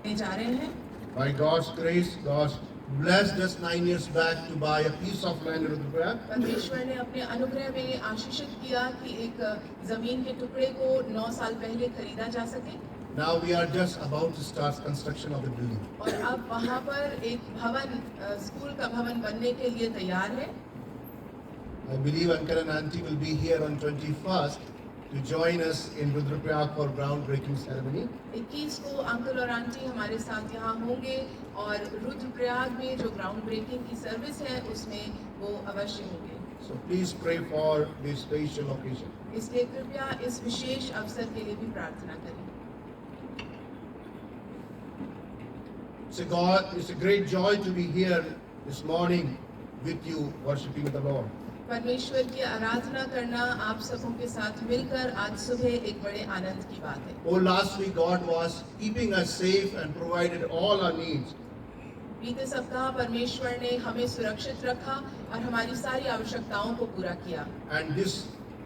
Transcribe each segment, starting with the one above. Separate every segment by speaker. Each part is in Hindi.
Speaker 1: बांटने जा रहे हैं।
Speaker 2: By God's grace, God blessed us 9 years back to buy a piece of land in Rudraprayag.
Speaker 1: परमेश्वर ने अपने अनुग्रह में आशीषित किया कि एक जमीन के टुकड़े को 9 साल पहले खरीदा जा सके।
Speaker 2: Now we are just about to start construction of the building.
Speaker 1: और अब वहाँ पर एक भवन, स्कूल का भवन बनने के लिए तैयार है।
Speaker 2: I believe Uncle and Auntie will be here on 21st to join us in Rudraprayag for groundbreaking ceremony.
Speaker 1: 21 को अंकल और आंटी हमारे साथ यहाँ होंगे और रुद्रप्रयाग में जो ग्राउंड ब्रेकिंग की सर्विस है उसमें वो अवश्य होंगे।
Speaker 2: So please pray for this special occasion.
Speaker 1: इसलिए कृपया इस विशेष अवसर के लिए भी प्रार्थना करें।
Speaker 2: It's a great joy to be here this morning with you worshiping the Lord.
Speaker 1: परमेश्वर की आराधना करना आप सबों के साथ मिलकर आज सुबह एक बड़े आनंद की बात है।
Speaker 2: Oh, last week God was keeping us safe and provided all our needs.
Speaker 1: बीते सप्ताह परमेश्वर ने हमें सुरक्षित रखा और हमारी सारी आवश्यकताओं को पूरा किया।
Speaker 2: And this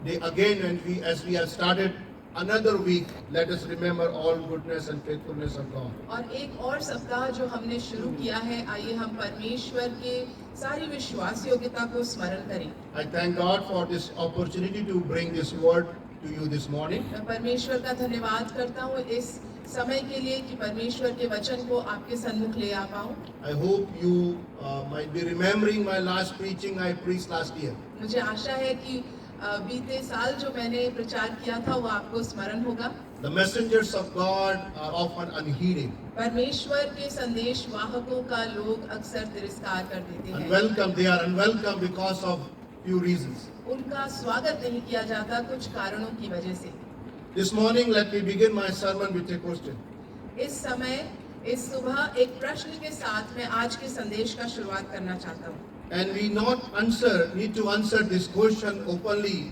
Speaker 2: day again, as we have started another week, let us remember all goodness and faithfulness of God.
Speaker 1: और एक और सप्ताह जो हमने शुरू किया है, आइए हम परमेश्वर के सारी विश्वास योग्यता को स्मरण करें।
Speaker 2: I thank God for this opportunity to bring this word to you this morning.
Speaker 1: मैं परमेश्वर का धन्यवाद करता हूँ इस समय के लिए कि परमेश्वर के वचन को आपके सन्मुख ले आ पाऊँ।
Speaker 2: I hope you might be remembering my last preaching I preached last year.
Speaker 1: मुझे आशा है कि बीते साल जो मैंने प्रचार किया था वो आपको स्मरण होगा।
Speaker 2: The messengers of God are often unheeding,
Speaker 1: परमेश्वर के संदेश वाहकों का लोग अक्सर तिरस्कार कर देते हैं।
Speaker 2: unwelcome. They are unwelcome because of few reasons.
Speaker 1: उनका स्वागत नहीं किया जाता कुछ कारणों की वजह से।
Speaker 2: This morning, let me begin my sermon with a question.
Speaker 1: इस सुबह एक प्रश्न के साथ मैं आज के संदेश का शुरुआत करना चाहता हूँ।
Speaker 2: And we need to answer this question openly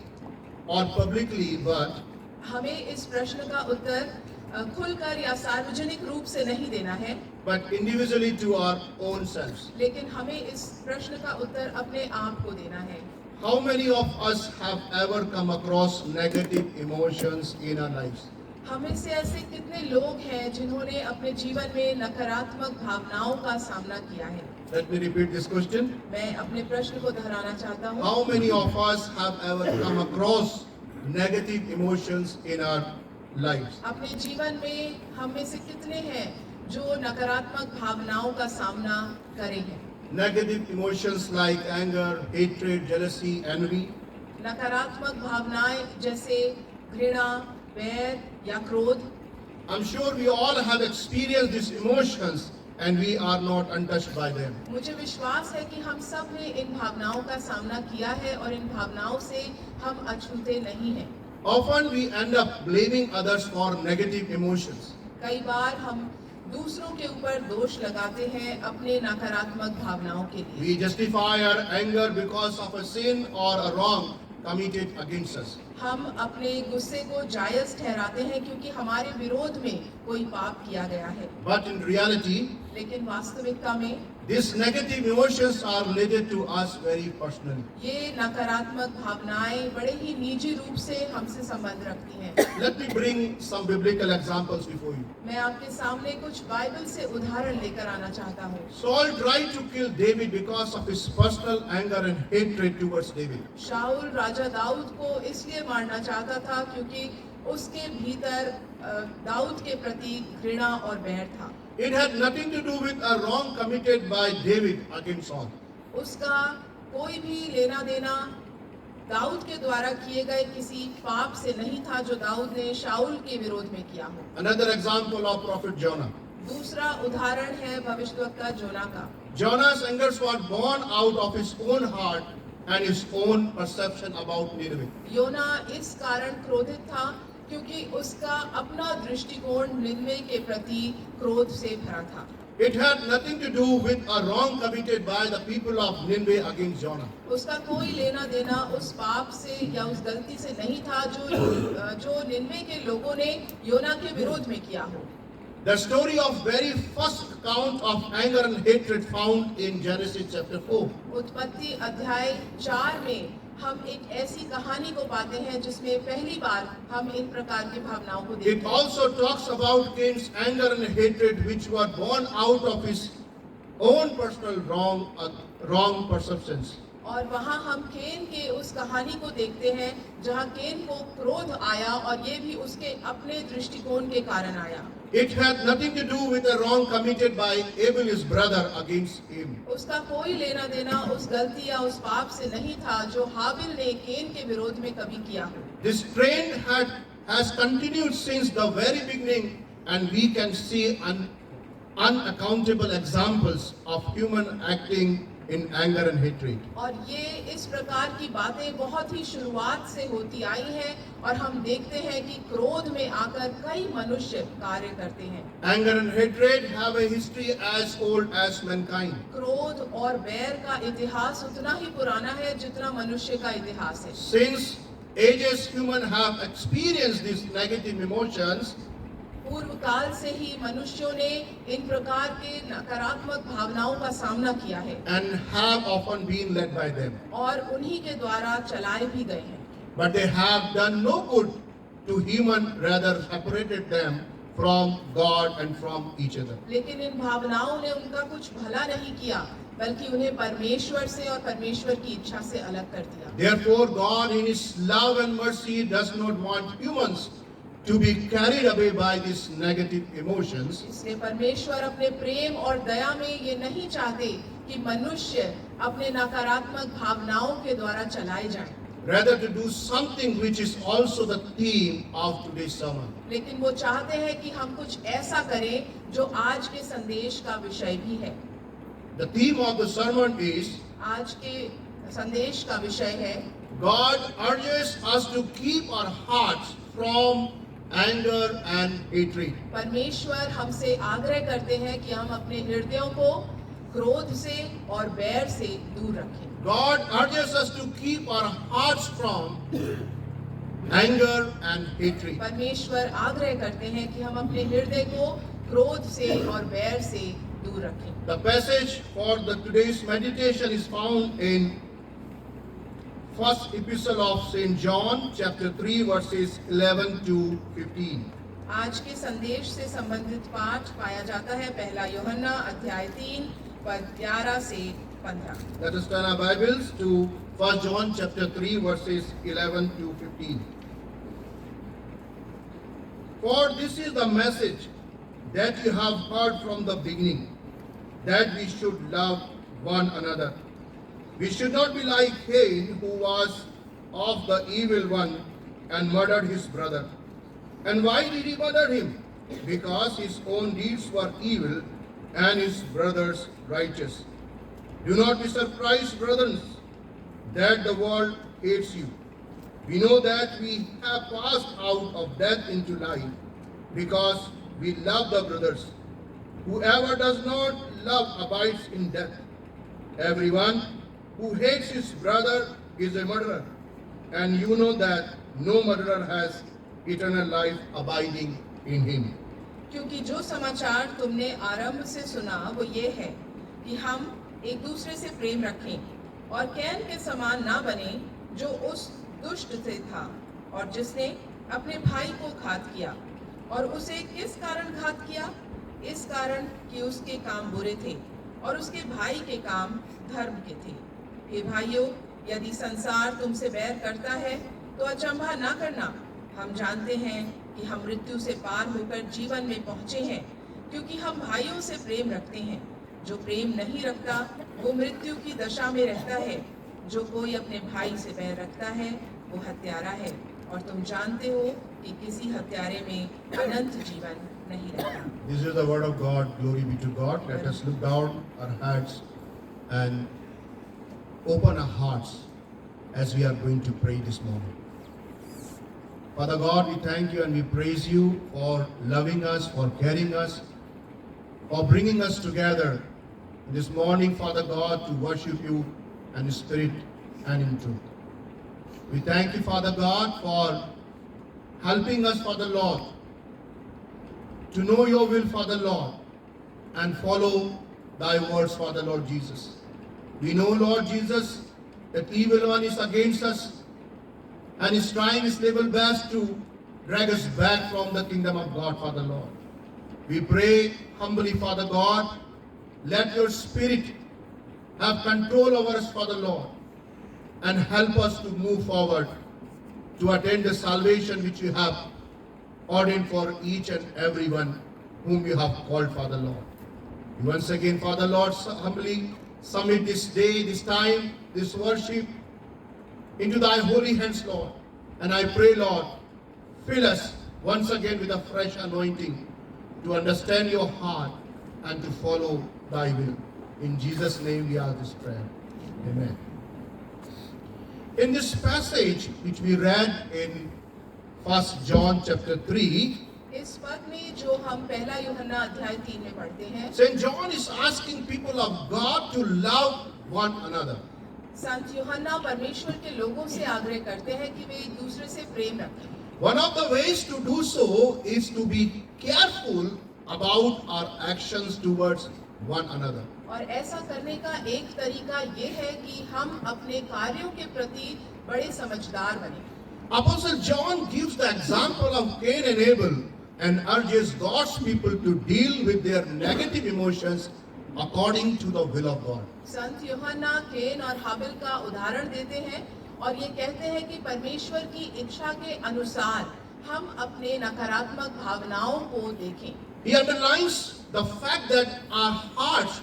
Speaker 2: or publicly, but
Speaker 1: हमें इस प्रश्न का उत्तर खुलकर या सार्वजनिक रूप से नहीं देना है,
Speaker 2: but individually to our own selves.
Speaker 1: लेकिन हमें इस प्रश्न का उत्तर अपने आप को देना है।
Speaker 2: How many of us have ever come across negative emotions in our lives?
Speaker 1: हमें से ऐसे कितने लोग हैं जिन्होंने अपने जीवन में नकारात्मक भावनाओं का सामना किया है?
Speaker 2: Let me repeat this question.
Speaker 1: मैं अपने प्रश्न को दोहराना चाहता हूँ।
Speaker 2: How many of us have ever come across negative emotions in our lives?
Speaker 1: अपने जीवन में हम में से कितने हैं जो नकारात्मक भावनाओं का सामना करे हैं?
Speaker 2: Negative emotions like anger, hatred, jealousy, envy.
Speaker 1: नकारात्मक भावनाएं जैसे घृणा, वैर या क्रोध।
Speaker 2: I'm sure we all have experienced these emotions and we are not untouched by them.
Speaker 1: मुझे विश्वास है कि हम सब ने इन भावनाओं का सामना किया है और इन भावनाओं से हम अछूते नहीं हैं।
Speaker 2: Often we end up blaming others for negative emotions.
Speaker 1: कई बार हम दूसरों के ऊपर दोष लगाते हैं अपने नकारात्मक भावनाओं के लिए।
Speaker 2: We justify our anger because of a sin or a wrong committed against us.
Speaker 1: हम अपने गुस्से को जायज ठहराते हैं क्योंकि हमारे विरोध में कोई पाप किया गया है।
Speaker 2: But in reality,
Speaker 1: लेकिन वास्तविकता में
Speaker 2: these negative emotions are related to us very personally.
Speaker 1: ये नकारात्मक भावनाएं बड़े ही निजी रूप से हमसे संबंध रखती हैं।
Speaker 2: Let me bring some biblical examples before you.
Speaker 1: मैं आपके सामने कुछ बाइबल से उदाहरण लेकर आना चाहता हूँ।
Speaker 2: Saul tried to kill David because of his personal anger and hatred towards David.
Speaker 1: शाऊल राजा दाऊद को इसलिए मारना चाहता था क्योंकि उसके भीतर दाऊद के प्रति घृणा और बैर था।
Speaker 2: It had nothing to do with a wrong committed by David against Saul.
Speaker 1: उसका कोई भी लेना देना दाऊद के द्वारा किए गए किसी पाप से नहीं था जो दाऊद ने शाऊल के विरोध में किया हो।
Speaker 2: Another example of prophet Jonah.
Speaker 1: दूसरा उदाहरण है भविष्यवक्ता जोना का।
Speaker 2: Jonah's anger was born out of his own heart and his own perception about Nineveh.
Speaker 1: योना इस कारण क्रोधित था क्योंकि उसका अपना दृष्टिकोण निन्वे के प्रति क्रोध से भरा था।
Speaker 2: It had nothing to do with a wrong committed by the people of Nineveh against Jonah.
Speaker 1: उसका कोई लेना देना उस पाप से या उस गलती से नहीं था जो निन्वे के लोगों ने योना के विरोध में किया हो।
Speaker 2: The story of very first count of anger and hatred found in Genesis chapter 4.
Speaker 1: उत्पत्ति अध्याय 4 में हम एक ऐसी कहानी को पाते हैं जिसमें पहली बार हम इन प्रकार की भावनाओं को
Speaker 2: It
Speaker 1: देखते हैं।
Speaker 2: also talks about Cain's anger and hatred, which were born out of his own personal wrong perceptions.
Speaker 1: और वहाँ हम केन के उस कहानी को देखते हैं जहाँ केन को क्रोध आया और ये भी उसके अपने दृष्टिकोण के कारण आया।
Speaker 2: It had nothing to do with the wrong committed by Abel, his brother, against him.
Speaker 1: उसका कोई लेना देना उस गलती या उस पाप से नहीं था जो हाबिल ने केन के विरोध में कभी किया हो।
Speaker 2: This trend has continued since the very beginning, and we can see unaccountable examples of human acting in anger and hatred.
Speaker 1: और ये इस प्रकार की बातें बहुत ही शुरुआत से होती आई हैं और हम देखते हैं कि क्रोध में आकर कई मनुष्य कार्य करते हैं।
Speaker 2: Anger and hatred have a history as old as mankind.
Speaker 1: क्रोध और बैर का इतिहास उतना ही पुराना है जितना मनुष्य का इतिहास है।
Speaker 2: Since ages, humans have experienced these negative emotions,
Speaker 1: पूर्व काल से ही मनुष्यों ने इन प्रकार के नकारात्मक भावनाओं का सामना किया है
Speaker 2: and have often been led by them.
Speaker 1: और उन्हीं के द्वारा चलाए भी गए हैं।
Speaker 2: But they have done no good to human, rather separated them from God and from each other.
Speaker 1: लेकिन इन भावनाओं ने उनका कुछ भला नहीं किया बल्कि उन्हें परमेश्वर से और परमेश्वर की इच्छा से अलग कर दिया।
Speaker 2: Therefore, God in His love and mercy does not want humans to be carried away by these negative emotions.
Speaker 1: इसलिए परमेश्वर अपने प्रेम और दया में ये नहीं चाहते कि मनुष्य अपने नकारात्मक भावनाओं के द्वारा चलाए जाएं,
Speaker 2: Rather to do something which is also the theme of today's sermon.
Speaker 1: लेकिन वो चाहते हैं कि हम कुछ ऐसा करें जो आज के संदेश का विषय भी है।
Speaker 2: The theme of the sermon is
Speaker 1: आज के संदेश का विषय है
Speaker 2: God urges us to keep our hearts from anger and hatred.
Speaker 1: परमेश्वर हमसे आग्रह करते हैं कि हम अपने हृदयों को क्रोध से और बैर से दूर रखें।
Speaker 2: God urges us to keep our hearts from anger and hatred.
Speaker 1: परमेश्वर आग्रह करते हैं कि हम अपने हृदय को क्रोध से और बैर से दूर रखें।
Speaker 2: The passage for the today's meditation is found in First Epistle of Saint John, chapter 3, verses 11 to 15.
Speaker 1: आज के संदेश से संबंधित पाठ पाया जाता है पहला यूहन्ना अध्याय 3 पद 11 से 15।
Speaker 2: Let us turn our Bibles to 1 John chapter 3 verses 11 to 15. For this is the message that you have heard from the beginning, that we should love one another. We should not be like Cain, who was of the evil one and murdered his brother. And why did he murder him? Because his own deeds were evil and his brother's righteous. Do not be surprised, brethren, that the world hates you. We know that we have passed out of death into life because we love the brothers. Whoever does not love abides in death. Everyone who hates his brother is a murderer, and you know that no murderer has eternal life abiding in him.
Speaker 1: क्योंकि जो समाचार तुमने आरंभ से सुना वो ये है कि हम एक दूसरे से प्रेम रखें और कैन के समान ना बने जो उस दुष्ट से था और जिसने अपने भाई को घात किया। और उसे किस कारण घात किया? इस कारण कि उसके काम बुरे थे और उसके भाई के काम धर्म के थे। हे भाइयों, यदि संसार तुमसे बैर करता है तो अचंभा ना करना। हम जानते हैं कि हम मृत्यु से पार होकर जीवन में पहुँचे हैं क्योंकि हम भाइयों से प्रेम रखते हैं। जो प्रेम नहीं रखता वो मृत्यु की दशा में रहता है। जो कोई अपने भाई से बैर रखता है वो हत्यारा है और तुम जानते हो कि किसी हत्यारे में अनंत जीवन नहीं रहता।
Speaker 2: This is the word of God. Glory be to God. Let us look down our hearts and open our hearts as we are going to pray this morning. Father God, we thank you and we praise you for loving us, for caring us, for bringing us together this morning, Father God, to worship you in spirit and in truth. We thank you, Father God, for helping us, Father Lord, to know your will, Father Lord, and follow thy words, Father Lord Jesus. We know, Lord Jesus, that evil one is against us and is trying his level best to drag us back from the kingdom of God, Father Lord. We pray humbly, Father God, let your Spirit have control over us, Father Lord, and help us to move forward to attain the salvation which you have ordained for each and everyone whom you have called, Father Lord. Once again, Father Lord, humbly submit this day, this time, this worship into thy holy hands, Lord. And I pray, Lord, fill us once again with a fresh anointing to understand your heart and to follow thy will. In Jesus' name we ask this prayer. Amen. In this passage which we read in 1 John chapter 3,
Speaker 1: इस पद में जो हम पहला यूहन्ना अध्याय 3 में पढ़ते हैं,
Speaker 2: St. John is asking people of God to love one another.
Speaker 1: संत यूहन्ना परमेश्वर के लोगों से आग्रह करते हैं कि वे एक दूसरे से प्रेम रखें।
Speaker 2: One of the ways to do so is to be careful about our actions towards one another.
Speaker 1: और ऐसा करने का एक तरीका ये है कि हम अपने कार्यों के प्रति बड़े समझदार बने।
Speaker 2: Apostle John gives the example of Cain and Abel and urges God's people to deal with their negative emotions according to the will of God.
Speaker 1: संत यूहन्ना केन और हाबिल का उदाहरण देते हैं और ये कहते हैं कि परमेश्वर की इच्छा के अनुसार हम अपने नकारात्मक भावनाओं को देखें।
Speaker 2: He underlines the fact that our hearts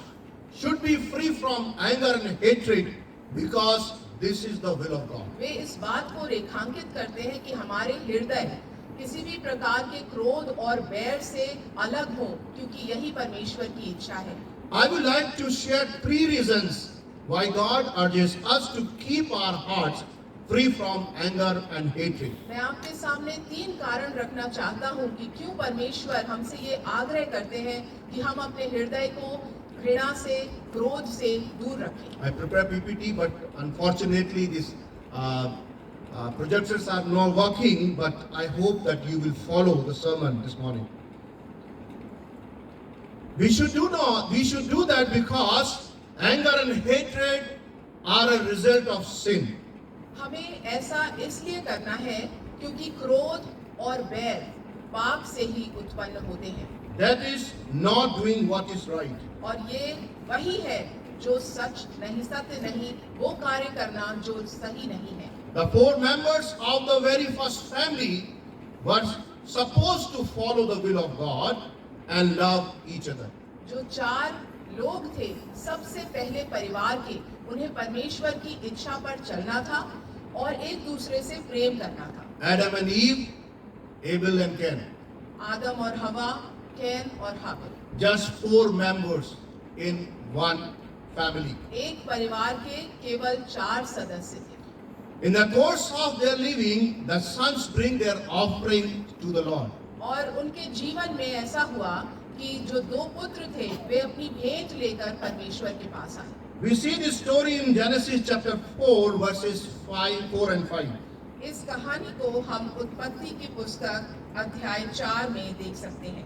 Speaker 2: should be free from anger and hatred because this is the will of God.
Speaker 1: वे इस बात को रेखांकित करते हैं कि हमारे हृदय किसी भी प्रकार के क्रोध और बैर से अलग हो, क्योंकि यही परमेश्वर की इच्छा है।
Speaker 2: I would like to share 3 reasons why God urges us to keep our hearts free from anger and hatred.
Speaker 1: मैं आपके सामने 3 कारण रखना चाहता हूँ कि क्यों परमेश्वर हमसे ये आग्रह करते हैं कि हम अपने हृदय को घृणा से, क्रोध से दूर रखें।
Speaker 2: I prepare PPT, but unfortunately these projectors are not working, but I hope that you will follow the sermon this morning. We should do that because anger and hatred are a result of sin.
Speaker 1: हमें ऐसा इसलिए करना है क्योंकि क्रोध और बैर पाप से ही उत्पन्न होते हैं।
Speaker 2: That is not doing what is right.
Speaker 1: और ये वही है जो सत्य नहीं, वो कार्य करना जो सही नहीं है।
Speaker 2: The 4 members of the very first family were supposed to follow the will of God and love each other.
Speaker 1: जो 4 लोग थे सबसे पहले परिवार के, उन्हें परमेश्वर की इच्छा पर चलना था और एक दूसरे से प्रेम करना था।
Speaker 2: Adam and Eve, Abel and Cain.
Speaker 1: आदम और हवा, कैन और हाबिल।
Speaker 2: Just 4 members in one family.
Speaker 1: एक परिवार के केवल 4 सदस्य थे।
Speaker 2: In the course of their living, the sons bring their offering to the Lord.
Speaker 1: और उनके जीवन में ऐसा हुआ कि जो 2 पुत्र थे वे अपनी भेंट लेकर परमेश्वर के पास आए।
Speaker 2: We see this story in Genesis chapter 4 verses 4 and 5.
Speaker 1: इस कहानी को हम उत्पत्ति की पुस्तक अध्याय 4 में देख सकते हैं।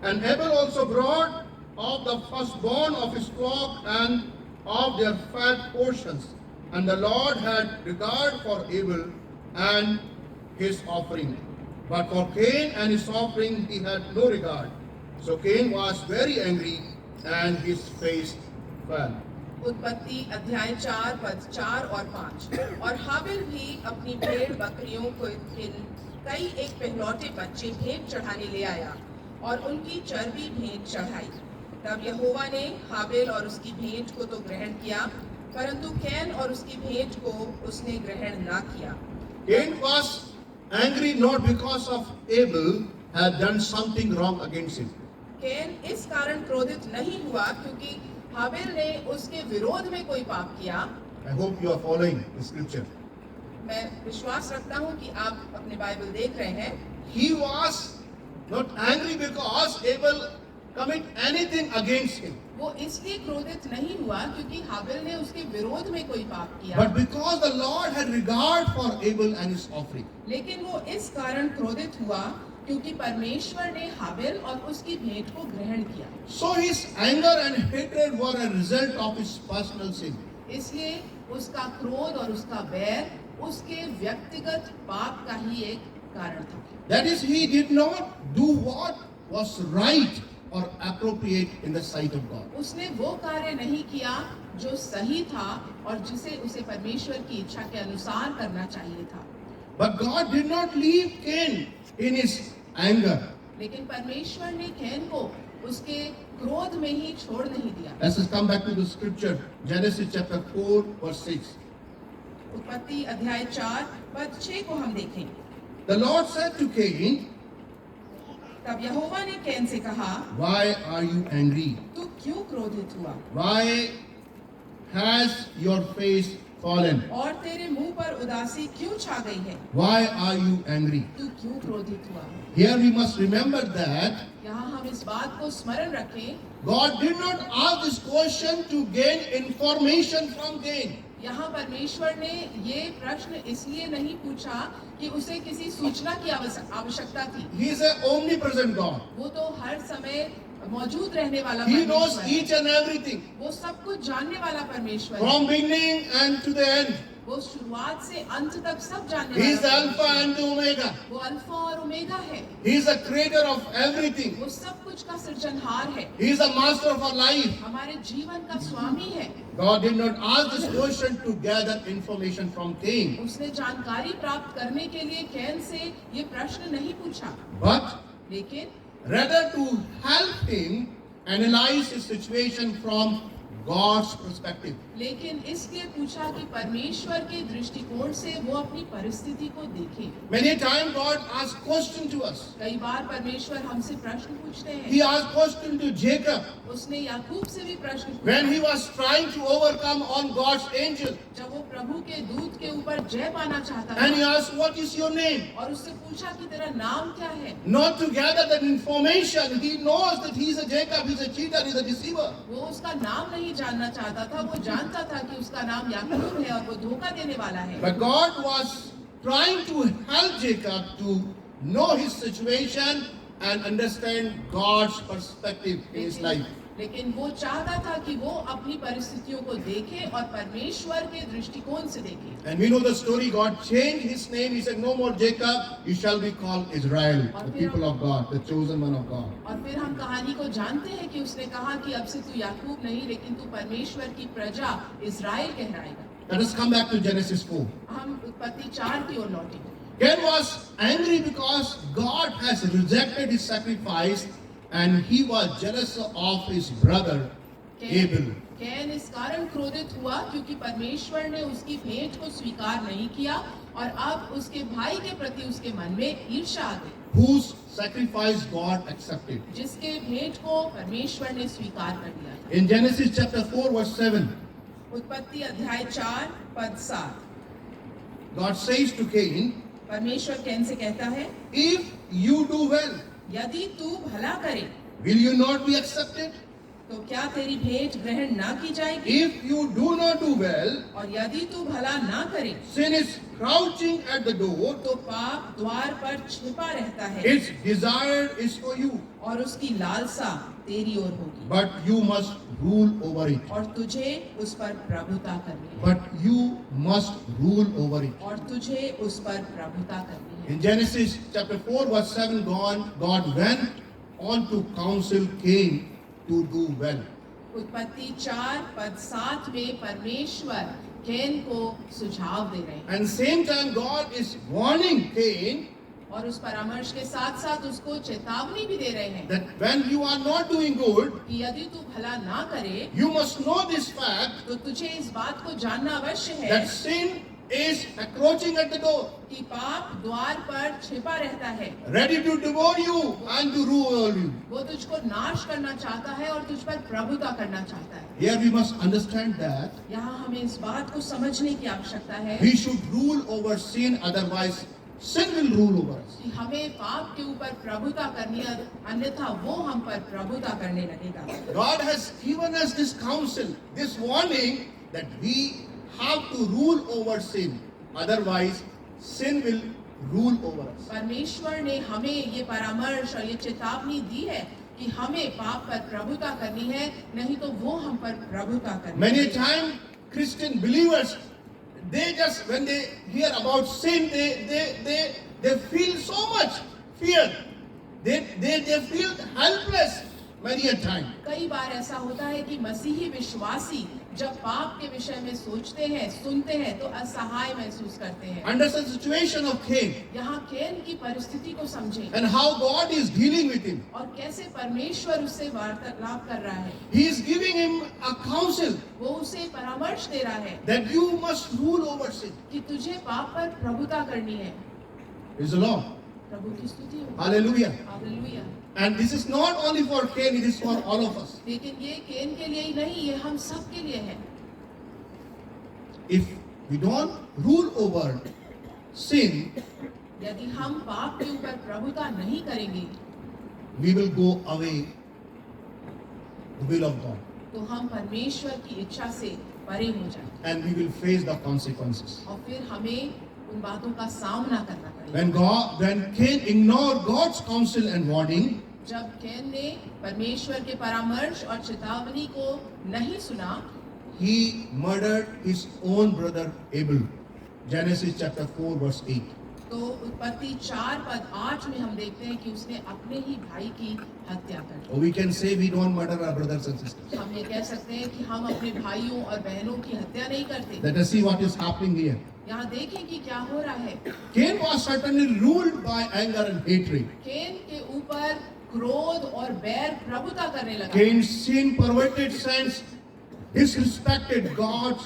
Speaker 2: And Abel also brought of the firstborn of his flock and of their fat portions. And the Lord had regard for Abel and his offering. But for Cain and his offering he had no regard. So Cain was very angry and his face fell.
Speaker 1: उत्पत्ति अध्याय 4 पद 4 और 5। और हाबिल भी अपनी भेड़ बकरियों को कई एक पहलौठे बच्चे भेंट चढ़ाने ले आया और उनकी चर्बी भेंट चढ़ाई। तब यहोवा ने हाबिल और उसकी भेंट को तो ग्रहण किया, परंतु कैन और उसकी भेंट को उसने ग्रहण ना किया।
Speaker 2: Cain was angry not because of Abel had done something wrong against him.
Speaker 1: Can इस कारण क्रोधित नहीं हुआ क्योंकि हाबिल ने उसके विरोध में कोई पाप किया।
Speaker 2: I hope you are following the scripture.
Speaker 1: मैं विश्वास रखता हूँ कि आप अपने बाइबल देख रहे हैं।
Speaker 2: He was not angry because Abel commit anything against him,
Speaker 1: वो इसलिए क्रोधित नहीं हुआ क्योंकि हाबिल ने उसके विरोध में कोई पाप किया,
Speaker 2: but because the Lord had regard for Abel and his offering.
Speaker 1: लेकिन वो इस कारण क्रोधित हुआ क्योंकि परमेश्वर ने हाबिल और उसकी भेंट को ग्रहण किया।
Speaker 2: So his anger and hatred were a result of his personal sin.
Speaker 1: इसलिए उसका क्रोध और उसका बैर उसके व्यक्तिगत पाप का ही एक कारण था।
Speaker 2: That is, he did not do what was right or appropriate in the sight of God.
Speaker 1: उसने वो कार्य नहीं किया जो सही था और जिसे उसे परमेश्वर की इच्छा के अनुसार करना चाहिए था।
Speaker 2: But God did not leave Cain in his anger.
Speaker 1: लेकिन परमेश्वर ने कैन को उसके क्रोध में ही छोड़ नहीं दिया।
Speaker 2: Let us come back to the scripture, Genesis chapter 4 verse 6.
Speaker 1: उत्पत्ति अध्याय 4 पद 6 को हम देखें।
Speaker 2: The Lord said to Cain,
Speaker 1: तब यहोवा ने कैन से कहा,
Speaker 2: why are you angry?
Speaker 1: तू क्यों क्रोधित हुआ
Speaker 2: Why has your face fallen?
Speaker 1: और तेरे मुंह पर उदासी क्यों छा गई है?
Speaker 2: Why are you angry?
Speaker 1: तू क्यों क्रोधित हुआ?
Speaker 2: Here we must remember that
Speaker 1: यहाँ हम इस बात को स्मरण रखें,
Speaker 2: God did not ask this question to gain information from Cain.
Speaker 1: यहाँ परमेश्वर ने ये प्रश्न इसलिए नहीं पूछा कि उसे किसी सूचना की आवश्यकता थी।
Speaker 2: He is an omnipresent God.
Speaker 1: वो तो हर समय मौजूद रहने वाला
Speaker 2: He knows
Speaker 1: परमेश्वर है।
Speaker 2: each and everything
Speaker 1: वो सब कुछ जानने वाला परमेश्वर है।
Speaker 2: from beginning and to the end.
Speaker 1: वो शुरुआत से अंत तक सब जानने
Speaker 2: He is
Speaker 1: वाला
Speaker 2: Alpha
Speaker 1: परमेश्वर
Speaker 2: and the Omega.
Speaker 1: है। वो अल्फा और ओमेगा है।
Speaker 2: He is the creator of everything.
Speaker 1: वो सब कुछ का सृजनहार है।
Speaker 2: He is the master of our life.
Speaker 1: हमारे जीवन का स्वामी है।
Speaker 2: God did not ask this question to gather information from Cain,
Speaker 1: उसने जानकारी प्राप्त करने के लिए कैन से ये प्रश्न नहीं पूछा,
Speaker 2: but
Speaker 1: लेकिन
Speaker 2: rather to help him analyze his situation from God's perspective.
Speaker 1: लेकिन इसलिए पूछा कि परमेश्वर के दृष्टिकोण से वो अपनी परिस्थिति को देखे।
Speaker 2: Many a time God asks question to us.
Speaker 1: कई बार परमेश्वर हमसे प्रश्न पूछते हैं।
Speaker 2: He asked question to Jacob
Speaker 1: उसने याकूब से भी प्रश्न
Speaker 2: when he
Speaker 1: पूछा
Speaker 2: was trying to overcome on God's angel.
Speaker 1: जब वो प्रभु के दूत के ऊपर जय पाना चाहता
Speaker 2: And he
Speaker 1: था
Speaker 2: asked, what is your name?
Speaker 1: और उससे पूछा कि तेरा नाम क्या है।
Speaker 2: Not to gather that information. He knows that he's a Jacob, he's a cheater, he's a deceiver.
Speaker 1: वो उसका नाम नहीं जानना चाहता था, वो जानता था कि उसका नाम याकूब है और वो धोखा देने वाला है।
Speaker 2: But God was trying to help Jacob to know his situation and understand God's perspective in his life.
Speaker 1: लेकिन वो चाहता था कि वो अपनी परिस्थितियों को देखे और परमेश्वर के दृष्टिकोण से देखे।
Speaker 2: And we know the story. God changed his name. He said, no more Jacob, you shall be called Israel, the people of God, the chosen one of God.
Speaker 1: और फिर हम कहानी को जानते हैं कि उसने कहा कि अब से तू याकूब नहीं लेकिन तू परमेश्वर की प्रजा इज़राइल कहलाएगा।
Speaker 2: Let us come back to Genesis 4.
Speaker 1: हम उत्पत्ति 4 की ओर लौटेंगे।
Speaker 2: Cain was angry because God has rejected his sacrifice and he was jealous of his brother Abel.
Speaker 1: Can इस कारण क्रोधित हुआ क्योंकि परमेश्वर ने उसकी भेंट को स्वीकार नहीं किया और अब उसके भाई के प्रति उसके मन में ईर्ष्या आ गई,
Speaker 2: Whose sacrifice God accepted.
Speaker 1: जिसके भेंट को परमेश्वर ने स्वीकार कर लिया था।
Speaker 2: In Genesis chapter 4 verse 7,
Speaker 1: उत्पत्ति अध्याय 4 पद 7,
Speaker 2: God says to Cain,
Speaker 1: परमेश्वर कैन से कहता है,
Speaker 2: if you do well,
Speaker 1: यदि तू भला करे
Speaker 2: will you not be accepted?
Speaker 1: तो क्या तेरी भेंट ग्रहण ना की जाएगी?
Speaker 2: If you do not do well,
Speaker 1: और यदि तू भला ना करे
Speaker 2: sin is crouching at the door,
Speaker 1: तो पाप द्वार पर छिपा रहता है
Speaker 2: its desire is for you,
Speaker 1: और उसकी लालसा तेरी ओर होगी
Speaker 2: but you must rule over it.
Speaker 1: और तुझे उस पर प्रभुता करनी है
Speaker 2: But you must rule over it.
Speaker 1: और तुझे उस पर प्रभुता करनी है।
Speaker 2: In Genesis chapter 4 verse 7, God went on to counsel Cain to do well.
Speaker 1: उत्पत्ति 4 पद 7 में परमेश्वर कैन को सुझाव दे रहे हैं
Speaker 2: And same time God is warning Cain
Speaker 1: और उस परामर्श के साथ साथ उसको चेतावनी भी दे रहे हैं
Speaker 2: that when you are not doing good,
Speaker 1: कि यदि तू भला ना करे
Speaker 2: you must know this fact
Speaker 1: तो तुझे इस बात को जानना अवश्य है
Speaker 2: that sin is encroaching at the door,
Speaker 1: कि पाप द्वार पर छिपा रहता है,
Speaker 2: ready to devour you and to rule over you.
Speaker 1: वो तुझको नाश करना चाहता है और तुझ पर प्रभुता करना चाहता है।
Speaker 2: Here we must understand that
Speaker 1: यहाँ हमें इस बात को समझने की आवश्यकता है
Speaker 2: we should rule over sin, otherwise sin will rule over us.
Speaker 1: कि हमें पाप के ऊपर प्रभुता करनी है, अन्यथा वो हम पर प्रभुता करने लगेगा।
Speaker 2: God has given us this counsel, this warning that we have to rule over sin, otherwise sin will rule over us.
Speaker 1: परमेश्वर ने हमें ये परामर्श और ये चेतावनी दी है कि हमें पाप पर प्रभुता करनी है, नहीं तो वो हम पर प्रभुता करनी
Speaker 2: Many a
Speaker 1: है।
Speaker 2: time Christian believers they just, when they hear about sin, they feel so much fear. They feel helpless many a time.
Speaker 1: कई बार ऐसा होता है कि मसीही विश्वासी जब पाप के विषय में सोचते हैं, सुनते हैं, तो असहाय महसूस करते हैं।
Speaker 2: Understand the situation of Cain
Speaker 1: यहाँ केन की परिस्थिति को समझें
Speaker 2: and how God is dealing with him.
Speaker 1: और कैसे परमेश्वर उससे वार्तालाप कर रहा है।
Speaker 2: He is giving him a counsel
Speaker 1: वो उसे परामर्श दे रहा है
Speaker 2: that you must rule over sin.
Speaker 1: कि तुझे पाप पर प्रभुता करनी है।
Speaker 2: Praise the Lord.
Speaker 1: प्रभु की स्तुति हो।
Speaker 2: Hallelujah.
Speaker 1: Hallelujah.
Speaker 2: And this is not only for Cain, it is for all of us.
Speaker 1: लेकिन ये केन के लिए ही नहीं, ये हम सब के लिए है।
Speaker 2: If we don't rule over sin,
Speaker 1: यदि हम पाप के ऊपर प्रभुता नहीं करेंगे
Speaker 2: we will go away the will of God
Speaker 1: तो हम परमेश्वर की इच्छा से परे हो जाएंगे
Speaker 2: and we will face the consequences.
Speaker 1: और फिर हमें उन बातों का सामना करना
Speaker 2: When
Speaker 1: पड़ेगा।
Speaker 2: when Cain ignored God's counsel and warning,
Speaker 1: जब कैन ने परमेश्वर के परामर्श और चेतावनी को नहीं सुना,
Speaker 2: he murdered his own brother Abel. Genesis chapter 4 verse 8.
Speaker 1: तो उत्पत्ति 4:8 में हम देखते हैं कि उसने अपने ही भाई की हत्या कर दी।
Speaker 2: Or we can say we don't murder our brothers and sisters.
Speaker 1: हम ये कह सकते हैं कि हम अपने भाइयों और बहनों की हत्या नहीं करते।
Speaker 2: Let us see what is happening here.
Speaker 1: यहाँ देखें कि क्या हो रहा है।
Speaker 2: Cain was certainly ruled by anger and hatred.
Speaker 1: Can के ऊपर क्रोध और बैर प्रभुता करने लगा।
Speaker 2: Cain's sin, perverted sense, disrespected God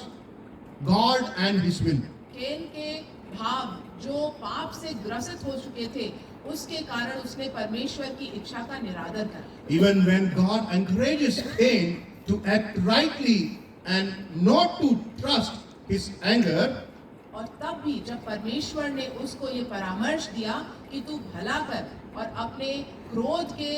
Speaker 2: and His will.
Speaker 1: Can के भाव जो पाप से ग्रसित हो चुके थे, उसके कारण उसने परमेश्वर की इच्छा का निरादर करा।
Speaker 2: Even when God encourages Cain to act rightly and not to trust his anger,
Speaker 1: और तब भी जब परमेश्वर ने उसको ये परामर्श दिया कि तू भला कर और अपने क्रोध के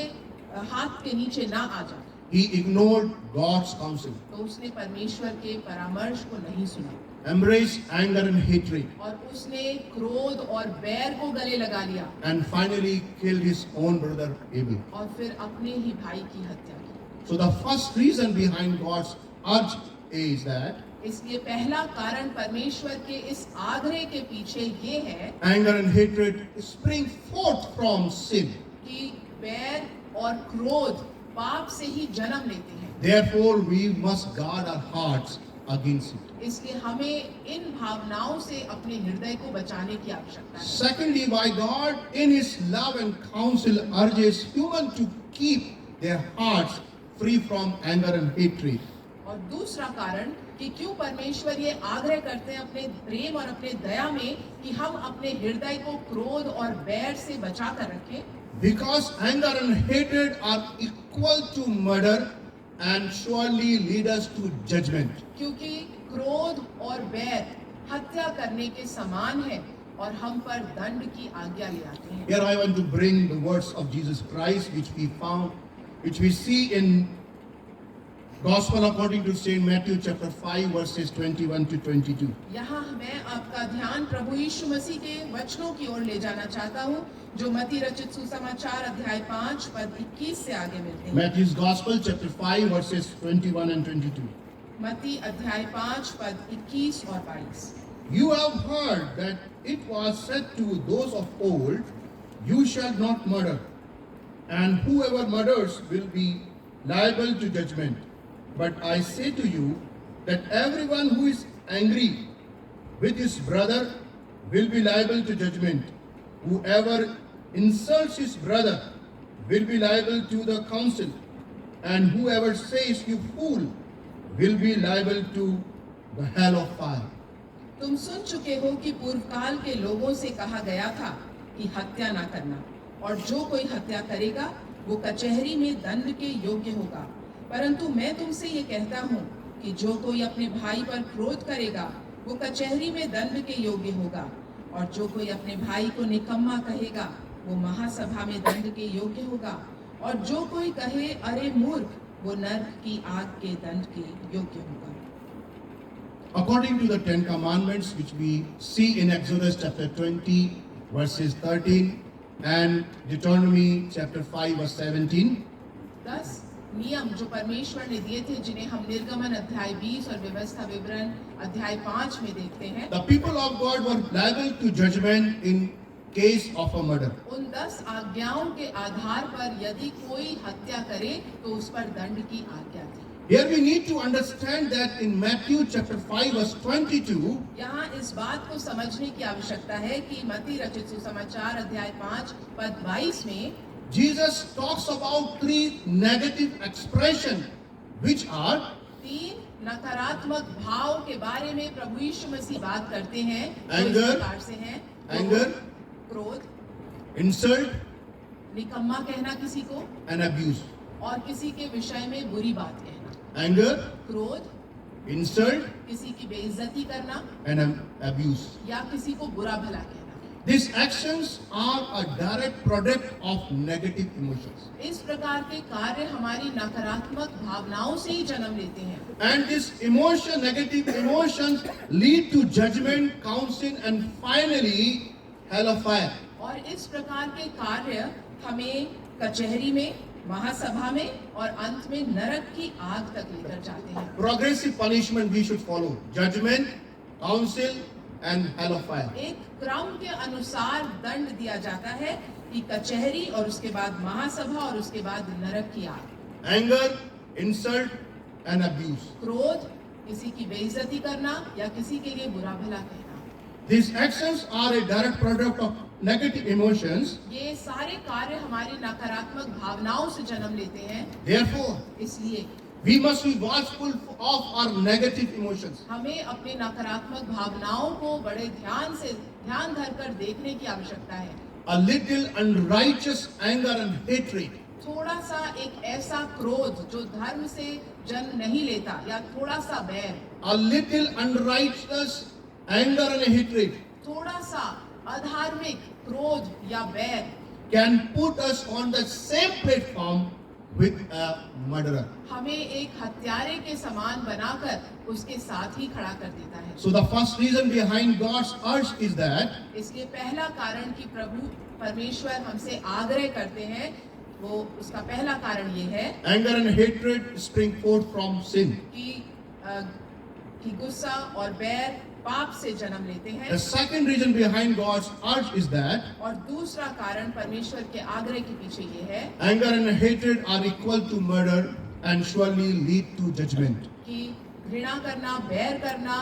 Speaker 1: हाथ के नीचे ना आ जा,
Speaker 2: he ignored God's counsel,
Speaker 1: तो उसने परमेश्वर के परामर्श को नहीं सुना
Speaker 2: embraced anger and hatred,
Speaker 1: और उसने क्रोध और बैर को गले लगा लिया
Speaker 2: and finally killed his own brother Abel.
Speaker 1: और फिर अपने ही भाई की हत्या की।
Speaker 2: So the first reason behind God's urge is that
Speaker 1: इसलिए पहला कारण परमेश्वर के इस आग्रह के पीछे ये है
Speaker 2: anger and hatred spring forth from sin.
Speaker 1: कि बैर और क्रोध पाप से ही जन्म लेते हैं।
Speaker 2: Therefore, we must guard our hearts against it.
Speaker 1: इसलिए हमें इन भावनाओं से अपने हृदय को बचाने की आवश्यकता है।
Speaker 2: Secondly, why God in His love and counsel urges human to keep their hearts free from anger and hatred.
Speaker 1: और दूसरा कारण कि क्यों परमेश्वर ये आग्रह करते हैं अपने प्रेम और अपने दया में कि हम अपने हृदय को क्रोध और बैर से बचा कर रखें,
Speaker 2: Because anger and hatred are equal to murder and surely lead us to judgment.
Speaker 1: क्योंकि क्रोध और बैर हत्या करने के समान है और हम पर दंड की आज्ञा ले आते हैं।
Speaker 2: Here I want to bring the words of Jesus Christ which we see in Gospel according to Saint Matthew chapter 5 verses 21 to 22.
Speaker 1: यहाँ मैं आपका ध्यान प्रभु यीशु मसीह के वचनों की ओर ले जाना चाहता हूँ जो मत्ती रचित सुसमाचार अध्याय 5 पद 21 से आगे मिलते हैं।
Speaker 2: Matthew's Gospel chapter 5 verses 21 and 22.
Speaker 1: मत्ती अध्याय 5 पद 21 और 22।
Speaker 2: You have heard that it was said to those of old, you shall not murder, and whoever murders will be liable to judgment. But I say to you that everyone who is angry with his brother will be liable to judgment. Whoever insults his brother will be liable to the council, and whoever says you fool will be liable to the hell of fire.
Speaker 1: तुम सुन चुके हो कि पूर्व काल के लोगों से कहा गया था कि हत्या ना करना, और जो कोई हत्या करेगा वो कचहरी में दंड के योग्य होगा। परंतु मैं तुमसे ये कहता हूँ कि जो कोई अपने भाई पर क्रोध करेगा वो कचहरी में दंड के योग्य होगा, और जो कोई अपने भाई को निकम्मा कहेगा वो महासभा में दंड के योग्य होगा, और जो कोई कहे अरे मूर्ख वो नरक की आग के दंड के योग्य होगा।
Speaker 2: According to the Ten Commandments, which we see in Exodus chapter 20 verses 13 and Deuteronomy chapter 5 verse 17,
Speaker 1: 10 नियम जो परमेश्वर ने दिए थे, जिन्हें हम निर्गमन अध्याय 20 और व्यवस्था विवरण अध्याय 5 में देखते हैं,
Speaker 2: the people of God were liable to judgment in case of a murder.
Speaker 1: उन 10 आज्ञाओं के आधार पर यदि कोई हत्या करे तो उस पर दंड की आज्ञा थी।
Speaker 2: Here we need to understand that in Matthew chapter 5 verse 22,
Speaker 1: यहाँ इस बात को समझने की आवश्यकता है कि मत्ती रचित सुसमाचार अध्याय 5 पद 22 में
Speaker 2: Jesus talks about three negative expressions, which are
Speaker 1: 3 नकारात्मक भाव के बारे में प्रभु यीशु मसीह बात करते हैं, जो इस
Speaker 2: Anger,
Speaker 1: प्रकार से हैं।
Speaker 2: anger,
Speaker 1: क्रोध,
Speaker 2: insult,
Speaker 1: निकम्मा कहना किसी को,
Speaker 2: and abuse.
Speaker 1: और किसी के विषय में बुरी बात कहना।
Speaker 2: Anger,
Speaker 1: क्रोध,
Speaker 2: insult,
Speaker 1: किसी की बेइज्जती करना
Speaker 2: and abuse.
Speaker 1: या किसी को बुरा भला कहना।
Speaker 2: These actions are a direct product of negative emotions.
Speaker 1: इस प्रकार के कार्य हमारी नकारात्मक भावनाओं से ही जन्म लेते हैं,
Speaker 2: And this emotion, negative emotions lead to judgment, counsel, and finally hell of fire.
Speaker 1: और इस प्रकार के कार्य हमें कचहरी में, महासभा में और अंत में नरक की आग तक लेकर जाते हैं।
Speaker 2: Progressive punishment we should follow. Judgment, counsel, and hell of fire.
Speaker 1: एक क्रम के अनुसार दंड दिया जाता है कि कचहरी और उसके बाद महासभा और उसके बाद नरक की आग।
Speaker 2: Anger, insult, and abuse.
Speaker 1: क्रोध, किसी की बेइज्जती करना या किसी के लिए बुरा भला कहना।
Speaker 2: These actions are a direct product of negative emotions.
Speaker 1: ये सारे कार्य हमारी नकारात्मक भावनाओं से जन्म लेते हैं।
Speaker 2: Therefore,
Speaker 1: इसलिए
Speaker 2: we must be watchful of our negative emotions.
Speaker 1: हमें अपने नकारात्मक भावनाओं को बड़े ध्यान धरकर देखने की आवश्यकता है।
Speaker 2: A little unrighteous anger and hatred,
Speaker 1: थोड़ा सा एक ऐसा क्रोध जो धर्म से जन्म नहीं लेता या थोड़ा सा बैर,
Speaker 2: a little unrighteous anger and hatred
Speaker 1: थोड़ा सा अधार्मिक क्रोध या बैर
Speaker 2: can put us on the same platform with a murderer.
Speaker 1: हमें एक हत्यारे के समान बनाकर उसके साथ ही खड़ा कर देता है।
Speaker 2: So the first reason behind God's urge is that
Speaker 1: इसलिए पहला कारण कि प्रभु परमेश्वर हमसे आग्रह करते हैं, वो उसका पहला कारण ये है
Speaker 2: anger and hatred spring forth from sin.
Speaker 1: कि गुस्सा और बैर पाप से जन्म लेते हैं।
Speaker 2: The second reason behind God's urge is that
Speaker 1: और दूसरा कारण परमेश्वर के आग्रह के पीछे ये है
Speaker 2: anger and hatred are equal to murder and surely lead to judgment.
Speaker 1: कि घृणा करना, बैर करना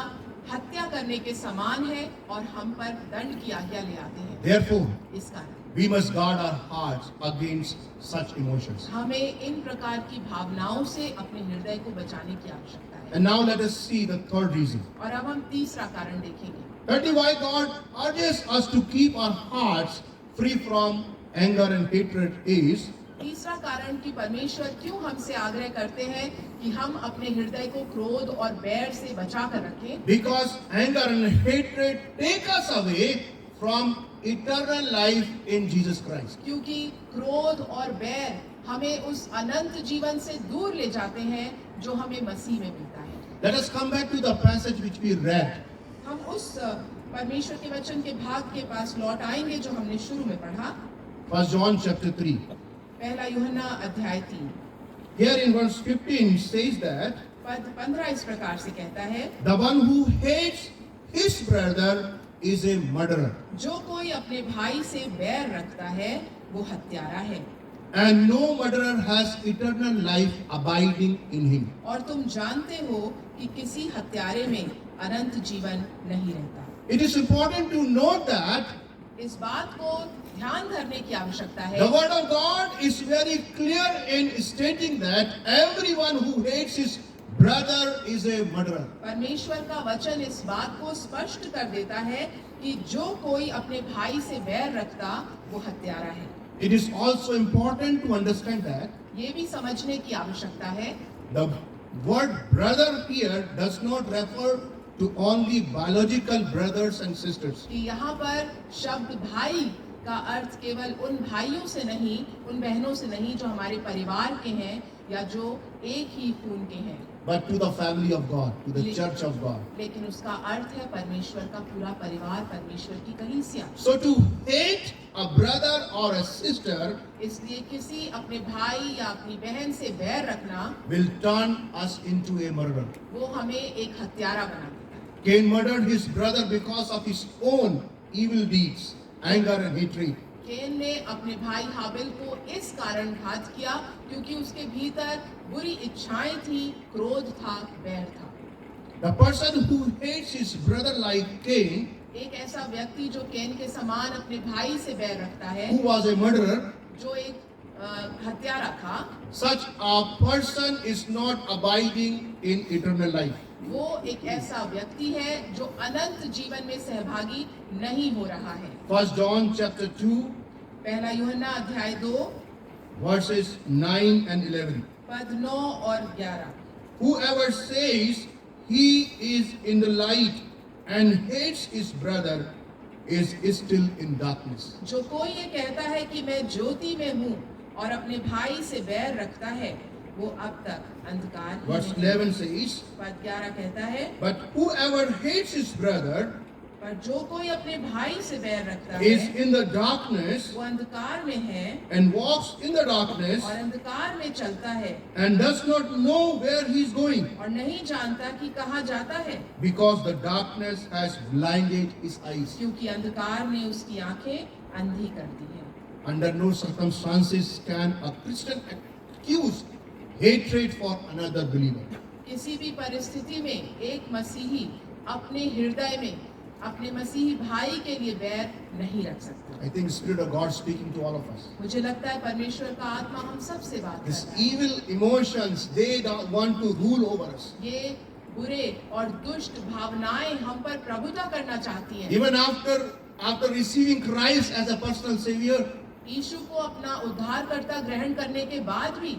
Speaker 1: हत्या करने के समान है और हम पर दंड की आज्ञा ले आते हैं।
Speaker 2: Therefore,
Speaker 1: इस कारण
Speaker 2: we must guard our hearts against such emotions.
Speaker 1: हमें इन प्रकार की भावनाओं से अपने हृदय को बचाने की आवश्यकता है।
Speaker 2: And now let us see the third reason.
Speaker 1: और अब हम तीसरा कारण देखेंगे।
Speaker 2: That is why God urges us to keep our hearts free from anger and hatred is
Speaker 1: तीसरा कारण कि परमेश्वर क्यों हमसे आग्रह करते हैं कि हम अपने हृदय को क्रोध और बैर से बचा कर रखें,
Speaker 2: because anger and hatred take us away from eternal life in Jesus Christ.
Speaker 1: क्योंकि क्रोध और बैर हमें उस अनंत जीवन से दूर ले जाते हैं जो हमें मसीह में मिलता है।
Speaker 2: Let us come back to the passage which we read.
Speaker 1: हम उस परमेश्वर के वचन के भाग के पास लौट आएंगे जो हमने शुरू में पढ़ा,
Speaker 2: 1 John chapter 3.
Speaker 1: पहला यूहन्ना अध्याय 3
Speaker 2: Here in verse 15 says that
Speaker 1: पद 15 इस प्रकार से कहता है,
Speaker 2: the one who hates his brother is a murderer,
Speaker 1: जो कोई अपने भाई से बैर रखता है वो हत्यारा है
Speaker 2: and no murderer has eternal life abiding in him.
Speaker 1: और तुम जानते हो कि किसी हत्यारे में अनंत जीवन नहीं रहता।
Speaker 2: It is important to note that
Speaker 1: इस बात को ध्यान धरने की आवश्यकता है।
Speaker 2: the word of God is very clear in stating that everyone who hates his brother is a murderer.
Speaker 1: परमेश्वर का वचन इस बात को स्पष्ट कर देता है कि जो कोई अपने भाई से बैर रखता वो हत्यारा है।
Speaker 2: It is also important to understand that
Speaker 1: ये भी समझने की आवश्यकता है
Speaker 2: the word brother here does not refer to only biological brothers and sisters.
Speaker 1: कि यहाँ पर शब्द भाई का अर्थ केवल उन भाइयों से नहीं, उन बहनों से नहीं जो हमारे परिवार के हैं, या जो एक ही खून के हैं,
Speaker 2: but to the family of God, to the church of God.
Speaker 1: लेकिन उसका अर्थ है परमेश्वर का पूरा परिवार, परमेश्वर की कलीसिया।
Speaker 2: So to hate a brother or a sister
Speaker 1: इसलिए किसी अपने भाई या अपनी बहन से बैर रखना
Speaker 2: will turn us into a murderer.
Speaker 1: वो हमें एक हत्यारा बना देता है।
Speaker 2: Cain murdered his brother because of his own evil deeds, anger and hatred.
Speaker 1: केन ने अपने भाई हाबिल को इस कारण घात किया क्योंकि उसके भीतर बुरी इच्छाएं थी, क्रोध था, बैर था।
Speaker 2: The person who hates his brother like Cain,
Speaker 1: एक ऐसा व्यक्ति जो केन के समान अपने भाई से बैर रखता है,
Speaker 2: who was a murderer,
Speaker 1: जो एक हत्यारा था,
Speaker 2: such a person is not abiding in eternal life.
Speaker 1: वो एक ऐसा व्यक्ति है जो अनंत जीवन में सहभागी नहीं हो रहा है।
Speaker 2: 1 John chapter 2
Speaker 1: पहला यूहन्ना अध्याय 2
Speaker 2: verses 9 and 11.
Speaker 1: पद 9 और 11।
Speaker 2: Whoever says he is in the light and hates his brother is still in darkness.
Speaker 1: जो कोई ये कहता है कि मैं ज्योति में हूँ और अपने भाई से बैर रखता है, वो अब तक अंधकार ही
Speaker 2: Verse
Speaker 1: में है।
Speaker 2: 11 says,
Speaker 1: पद 11 कहता है,
Speaker 2: but whoever hates his brother
Speaker 1: पर जो कोई अपने भाई से बैर रखता
Speaker 2: is
Speaker 1: है,
Speaker 2: in the darkness
Speaker 1: वो अंधकार में है
Speaker 2: and walks in the darkness
Speaker 1: और अंधकार में चलता है
Speaker 2: and does not know where he is going,
Speaker 1: और नहीं जानता कि कहाँ जाता है,
Speaker 2: because the darkness has blinded his eyes.
Speaker 1: क्योंकि अंधकार ने उसकी आंखें अंधी कर दी है।
Speaker 2: Under no circumstances can a Christian accuse hatred for another believer.
Speaker 1: किसी भी परिस्थिति में एक मसीही अपने हृदय में अपने मसीही भाई के लिए बैर नहीं रख सकता।
Speaker 2: I think Spirit of God speaking to all of us.
Speaker 1: मुझे लगता है परमेश्वर का आत्मा हम सब से बात कर
Speaker 2: These
Speaker 1: रहा है।
Speaker 2: evil emotions, they don't want to rule over us.
Speaker 1: ये बुरे और दुष्ट भावनाएं हम पर प्रभुता करना चाहती हैं।
Speaker 2: Even after receiving Christ as a personal Savior,
Speaker 1: यीशु को अपना उद्धारकर्ता ग्रहण करने के बाद भी,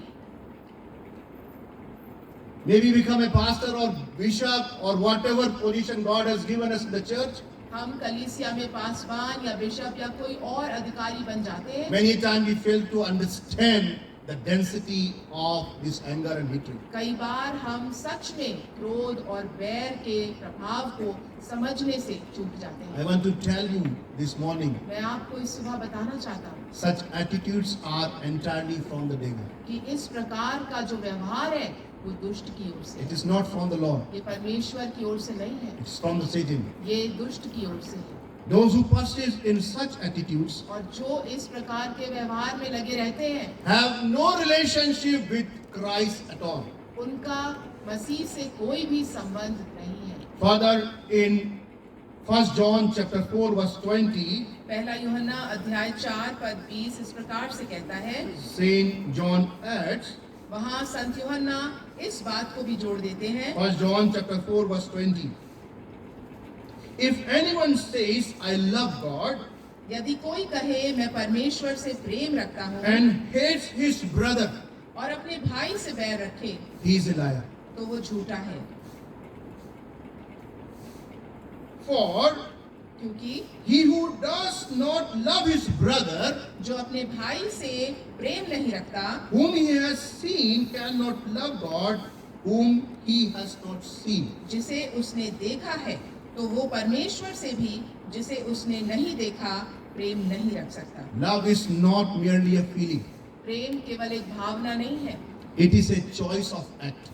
Speaker 2: maybe become a pastor or bishop or whatever position God has given us in the church,
Speaker 1: हम कलीसिया में पासवान या बिशप या कोई और अधिकारी बन जाते हैं।
Speaker 2: many times we fail to understand the density of this anger and hatred.
Speaker 1: कई बार हम सच में क्रोध और बैर के प्रभाव को समझने से चूक जाते
Speaker 2: I
Speaker 1: हैं।
Speaker 2: want to tell you this morning,
Speaker 1: मैं आपको इस सुबह बताना चाहता हूँ
Speaker 2: such attitudes are entirely from the devil.
Speaker 1: कि इस प्रकार का जो व्यवहार है वो दुष्ट की ओर से
Speaker 2: It
Speaker 1: है।
Speaker 2: is not from the Lord.
Speaker 1: ये परमेश्वर की ओर से नहीं है,
Speaker 2: It is from the Satan.
Speaker 1: ये दुष्ट की ओर से है।
Speaker 2: Those who persist in such attitudes
Speaker 1: और जो इस प्रकार के व्यवहार में लगे रहते हैं,
Speaker 2: have no relationship with Christ at all.
Speaker 1: उनका मसीह से कोई भी संबंध नहीं है।
Speaker 2: Further, in 1 John chapter 4 verse 20,
Speaker 1: पहला यूहन्ना अध्याय 4 पद 20 इस प्रकार से कहता है,
Speaker 2: Saint John adds,
Speaker 1: वहाँ संत यूहन्ना इस बात को भी जोड़ देते हैं।
Speaker 2: 1 John chapter 4 verse 20. If anyone says, I love God,
Speaker 1: यदि कोई कहे मैं परमेश्वर से प्रेम रखता हूँ
Speaker 2: and hates his brother,
Speaker 1: और अपने भाई से बैर रखे,
Speaker 2: he is a liar.
Speaker 1: तो वो झूठा है।
Speaker 2: For
Speaker 1: क्योंकि
Speaker 2: he who does not love his brother,
Speaker 1: जो अपने भाई से प्रेम नहीं रखता,
Speaker 2: whom he has seen, cannot love God, whom he has not seen.
Speaker 1: जिसे उसने देखा है, तो वो परमेश्वर से भी जिसे उसने नहीं देखा प्रेम नहीं रख सकता।
Speaker 2: Love is not merely a feeling.
Speaker 1: प्रेम केवल एक भावना नहीं है,
Speaker 2: It is a choice of act.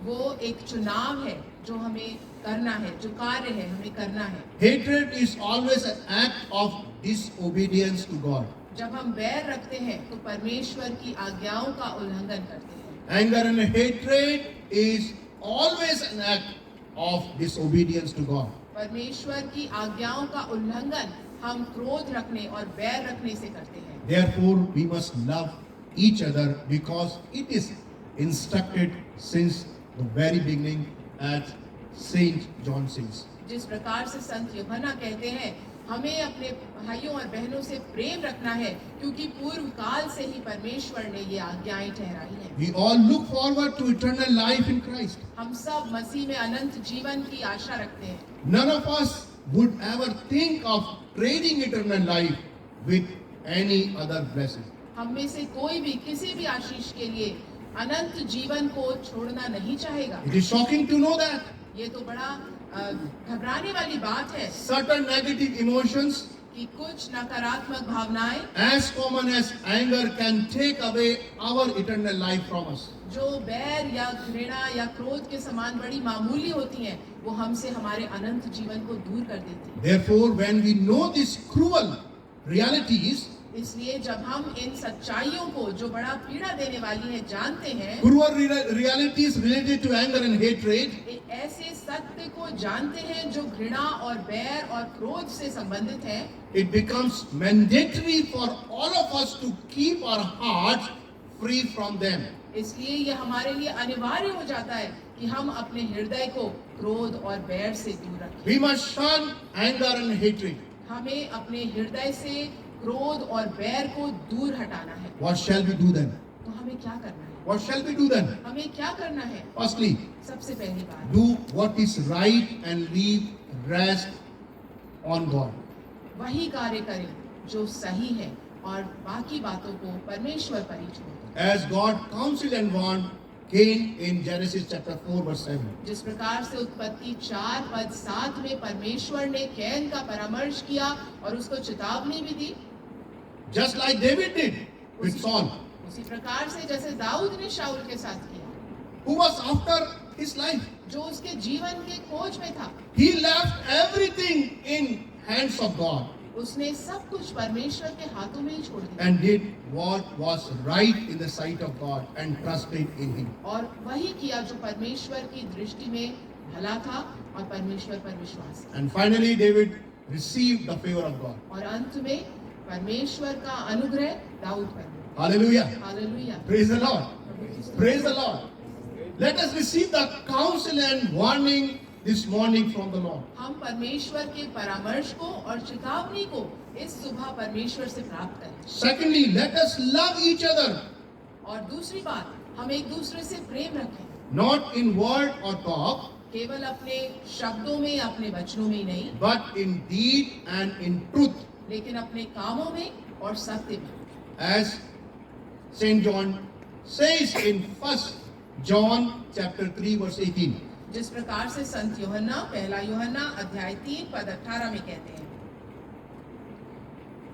Speaker 1: वो एक चुनाव है जो हमें करना है, जो कार्य है हमें करना है।
Speaker 2: Hatred is always an act of disobedience to God.
Speaker 1: जब हम बैर रखते हैं तो परमेश्वर की आज्ञाओं का उल्लंघन करते हैं।
Speaker 2: Anger and hatred is always an act of disobedience to God.
Speaker 1: परमेश्वर की आज्ञाओं का उल्लंघन हम क्रोध रखने और बैर रखने से करते हैं।
Speaker 2: Therefore, we must love each other because it is instructed since the very beginning, as Saint John says.
Speaker 1: जिस प्रकार से संत यूहन्ना कहते हैं, हमें अपने भाइयों और बहनों से प्रेम रखना है क्योंकि पूर्व काल से ही परमेश्वर ने ये आज्ञाएं ठहराई हैं।
Speaker 2: We all look forward to eternal life in Christ.
Speaker 1: हम सब मसीह में अनंत जीवन की आशा रखते हैं।
Speaker 2: None of us would ever think of trading eternal life with any other blessing.
Speaker 1: हम में से कोई भी किसी भी आशीष के लिए अनंत जीवन को छोड़ना नहीं चाहेगा।
Speaker 2: It is shocking to know that
Speaker 1: ये तो बड़ा घबराने वाली बात है
Speaker 2: certain negative emotions,
Speaker 1: कि कुछ नकारात्मक भावनाएं
Speaker 2: as common as anger, can take away our eternal life from us.
Speaker 1: जो बैर या घृणा या क्रोध के समान बड़ी मामूली होती हैं, वो हमसे हमारे अनंत जीवन को दूर कर देती हैं।
Speaker 2: Therefore, when we know these cruel realities,
Speaker 1: इसलिए जब हम इन सच्चाइयों को जो बड़ा पीड़ा देने वाली है जानते हैं,
Speaker 2: realities related to anger and hatred,
Speaker 1: ऐसे सत्य को जानते हैं जो घृणा और बैर और क्रोध से संबंधित है,
Speaker 2: it becomes mandatory for all of us to keep our hearts free from them.
Speaker 1: इसलिए ये हमारे लिए अनिवार्य हो जाता है कि हम अपने हृदय को क्रोध और बैर से दूर रखें।
Speaker 2: We must shun anger and hatred.
Speaker 1: हमें अपने हृदय से क्रोध और बैर को दूर हटाना है।
Speaker 2: What shall we do then?
Speaker 1: तो हमें क्या करना है?
Speaker 2: What shall we do then?
Speaker 1: हमें क्या करना है?
Speaker 2: Firstly,
Speaker 1: सबसे पहली बात,
Speaker 2: do what is right and leave rest on God.
Speaker 1: वही कार्य करें जो सही है और बाकी बातों को परमेश्वर पर ही छोड़ दें।
Speaker 2: As God counseled and warned Cain in Genesis chapter 4 verse 7.
Speaker 1: जिस प्रकार से उत्पत्ति 4:7 में परमेश्वर ने कैन का परामर्श किया और उसको चेतावनी भी दी,
Speaker 2: Just like David did with Saul,
Speaker 1: उसी प्रकार से जैसे दाऊद ने शाऊल के साथ किया,
Speaker 2: who was after his life.
Speaker 1: जो उसके जीवन के खोज में था।
Speaker 2: He left everything in hands of God
Speaker 1: उसने सब कुछ परमेश्वर के हाथों में ही छोड़ दिया
Speaker 2: and did what was right in the sight of God and trusted in Him.
Speaker 1: और वही किया जो परमेश्वर की दृष्टि में भला था और परमेश्वर पर विश्वास किया।
Speaker 2: And finally, David received the favor of God.
Speaker 1: और अंत में परमेश्वर का अनुग्रह दाऊद पर मिला।
Speaker 2: Hallelujah.
Speaker 1: Hallelujah.
Speaker 2: Praise the Lord. Praise the Lord. Let us receive the counsel and warning this morning from the Lord.
Speaker 1: हम परमेश्वर के परामर्श को और चेतावनी को इस सुबह परमेश्वर से प्राप्त करें।
Speaker 2: Secondly, let us love each other,
Speaker 1: और दूसरी बात, हम एक दूसरे से प्रेम रखें,
Speaker 2: not in word or talk,
Speaker 1: केवल अपने शब्दों में, अपने वचनों में ही नहीं,
Speaker 2: but in deed and in truth.
Speaker 1: लेकिन अपने कामों में और सत्य में।
Speaker 2: As Saint John says in 1 John chapter 3 verse 18.
Speaker 1: जिस प्रकार से संत यूहन्ना, पहला यूहन्ना अध्याय 3 पद 18 में कहते हैं,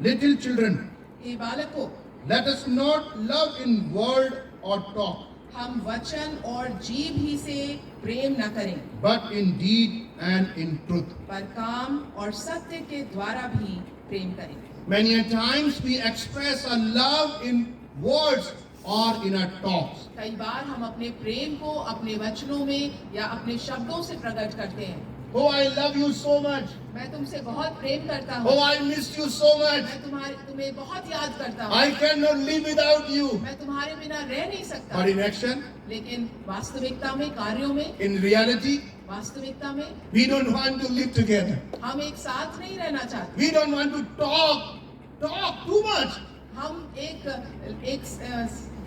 Speaker 2: Little children,
Speaker 1: हे बालकों,
Speaker 2: let us not love in word or talk,
Speaker 1: हम वचन और जीभ ही से प्रेम न करें,
Speaker 2: but in deed and in truth.
Speaker 1: पर काम और सत्य के द्वारा भी प्रेम करें।
Speaker 2: Many a times we express our love in words or in our talks.
Speaker 1: कई बार हम अपने प्रेम को अपने वचनों में या अपने शब्दों से प्रकट करते हैं।
Speaker 2: Oh, I love you so much.
Speaker 1: मैं तुमसे बहुत प्रेम करता हूँ।
Speaker 2: Oh, I miss you so much.
Speaker 1: मैं तुम्हें बहुत याद करता हूँ।
Speaker 2: I cannot live without you.
Speaker 1: मैं तुम्हारे बिना रह नहीं सकता।
Speaker 2: But in action,
Speaker 1: लेकिन वास्तविकता में, कार्यों में,
Speaker 2: in reality,
Speaker 1: वास्तविकता में
Speaker 2: we don't want to live together.
Speaker 1: हम एक साथ नहीं रहना चाहते।
Speaker 2: We don't want to talk too much.
Speaker 1: हम एक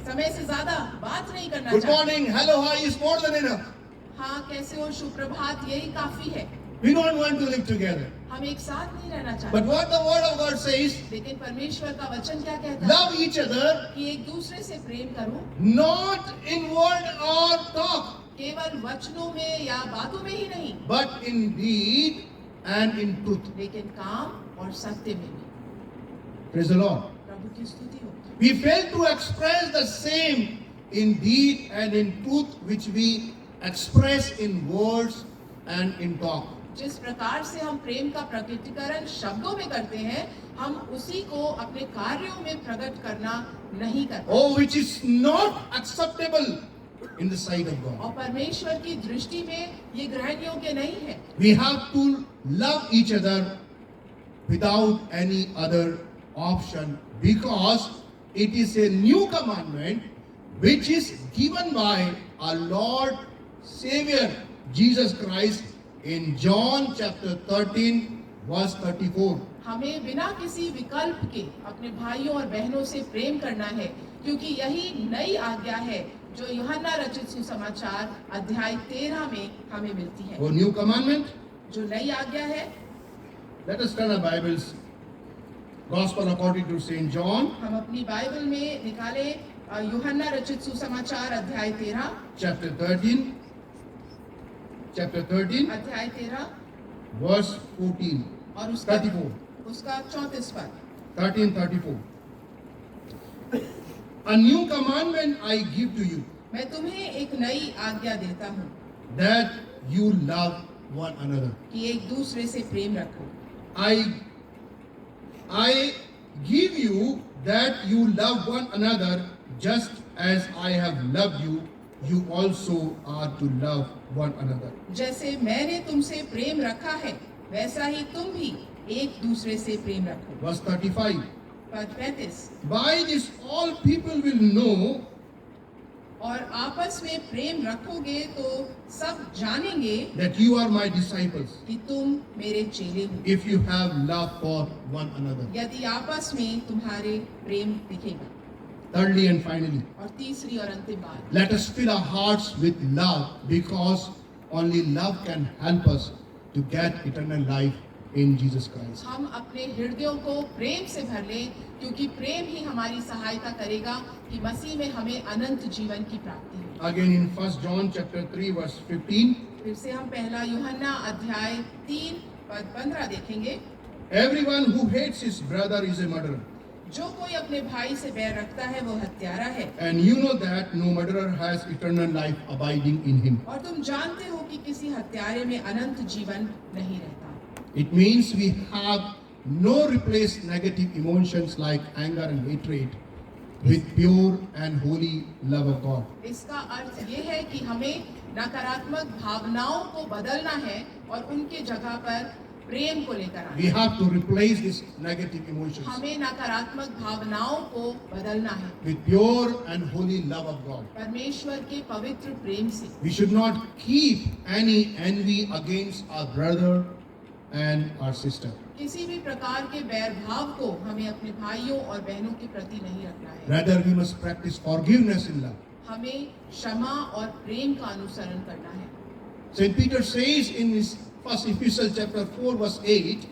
Speaker 1: समय से ज्यादा बात नहीं करना
Speaker 2: Good
Speaker 1: चाहते।
Speaker 2: morning, hello, hi is more than enough.
Speaker 1: हाँ, कैसे हो, सुप्रभात, यही काफी है।
Speaker 2: We don't want to live together.
Speaker 1: हम एक साथ नहीं रहना चाहते।
Speaker 2: But what the word of God says,
Speaker 1: लेकिन परमेश्वर का वचन क्या कहता है?
Speaker 2: love each other,
Speaker 1: कि एक दूसरे से प्रेम करो,
Speaker 2: not in word or talk,
Speaker 1: केवल वचनों में या बातों में ही नहीं,
Speaker 2: but in deed and in truth.
Speaker 1: लेकिन काम और सत्य में भी।
Speaker 2: Praise the Lord.
Speaker 1: प्रभु की स्तुति हो।
Speaker 2: We fail to express the same in deed and in truth which we express in words and in talk.
Speaker 1: जिस प्रकार से हम प्रेम का प्रकटीकरण शब्दों में करते हैं, हम उसी को अपने कार्यों में प्रकट करना नहीं करते।
Speaker 2: Oh, which is not acceptable in the sight of God.
Speaker 1: और परमेश्वर की दृष्टि में ये ग्रहण योग्य नहीं है।
Speaker 2: We have to love each other without any other option, because it is a new commandment which is given by our Lord Savior Jesus Christ in John chapter 13 verse 34.
Speaker 1: हमें बिना किसी विकल्प के अपने भाइयों और बहनों से प्रेम करना है, क्योंकि यही नई आज्ञा है जो यूहन्ना रचित सुसमाचार अध्याय 13 में हमें मिलती है।
Speaker 2: Oh, new commandment.
Speaker 1: जो नई आज्ञा है,
Speaker 2: Let us turn our Bibles. Gospel according to Saint John,
Speaker 1: हम अपनी बाइबल में निकाले यूहन्ना रचित सुसमाचार अध्याय 13
Speaker 2: chapter 13,
Speaker 1: अध्याय 13
Speaker 2: verse 14,
Speaker 1: और उसका
Speaker 2: 34,
Speaker 1: 34 पद।
Speaker 2: 13:34. A new commandment I give to you,
Speaker 1: मैं तुम्हें एक नई आज्ञा देता हूँ
Speaker 2: that you love one another.
Speaker 1: कि एक दूसरे से प्रेम रखो।
Speaker 2: I give you that you love one another just as I have loved you, you also are to love one another.
Speaker 1: जैसे मैंने तुमसे प्रेम रखा है वैसा ही तुम भी एक दूसरे से प्रेम रखो।
Speaker 2: Verse 35.
Speaker 1: पद 35।
Speaker 2: By this all people will know
Speaker 1: और आपस में प्रेम रखोगे तो सब जानेंगे
Speaker 2: that you are my disciples,
Speaker 1: कि तुम मेरे चेले हो,
Speaker 2: if you have love for one another.
Speaker 1: यदि आपस में तुम्हारे प्रेम दिखेगा।
Speaker 2: Thirdly and finally,
Speaker 1: और तीसरी और अंतिम बात,
Speaker 2: let us fill our hearts with love, because only love can help us to get eternal life in Jesus Christ.
Speaker 1: हम अपने हृदयों को प्रेम से भर लें, क्योंकि प्रेम ही हमारी सहायता करेगा कि मसीह में हमें अनंत जीवन की प्राप्ति हो।
Speaker 2: Again in 1 John chapter 3 verse 15,
Speaker 1: फिर से हम पहला यूहन्ना अध्याय 3 पद 15 देखेंगे।
Speaker 2: everyone who hates his brother is a murderer,
Speaker 1: जो कोई अपने भाई से बैर रखता है वो हत्यारा है,
Speaker 2: and you know that no murderer has eternal life abiding in him.
Speaker 1: और तुम जानते हो कि किसी हत्यारे में अनंत जीवन नहीं रहता।
Speaker 2: It means we have no replace negative emotions like anger and hatred with pure and holy love of God.
Speaker 1: इसका अर्थ ये है कि हमें नकारात्मक भावनाओं को बदलना है और उनके जगह पर प्रेम को लेकर आना
Speaker 2: We
Speaker 1: है।
Speaker 2: have to replace these negative emotions
Speaker 1: हमें नकारात्मक भावनाओं को बदलना है
Speaker 2: with pure and holy love of God.
Speaker 1: परमेश्वर के पवित्र प्रेम से।
Speaker 2: We should not keep any envy against our brother and our sister.
Speaker 1: किसी भी प्रकार के बैर भाव को हमें अपने भाइयों और बहनों के प्रति नहीं रखना है।
Speaker 2: Rather, we must practice forgiveness in love.
Speaker 1: हमें क्षमा और प्रेम का अनुसरण करना है।
Speaker 2: St. Peter says in his first epistle chapter 4 verse 8,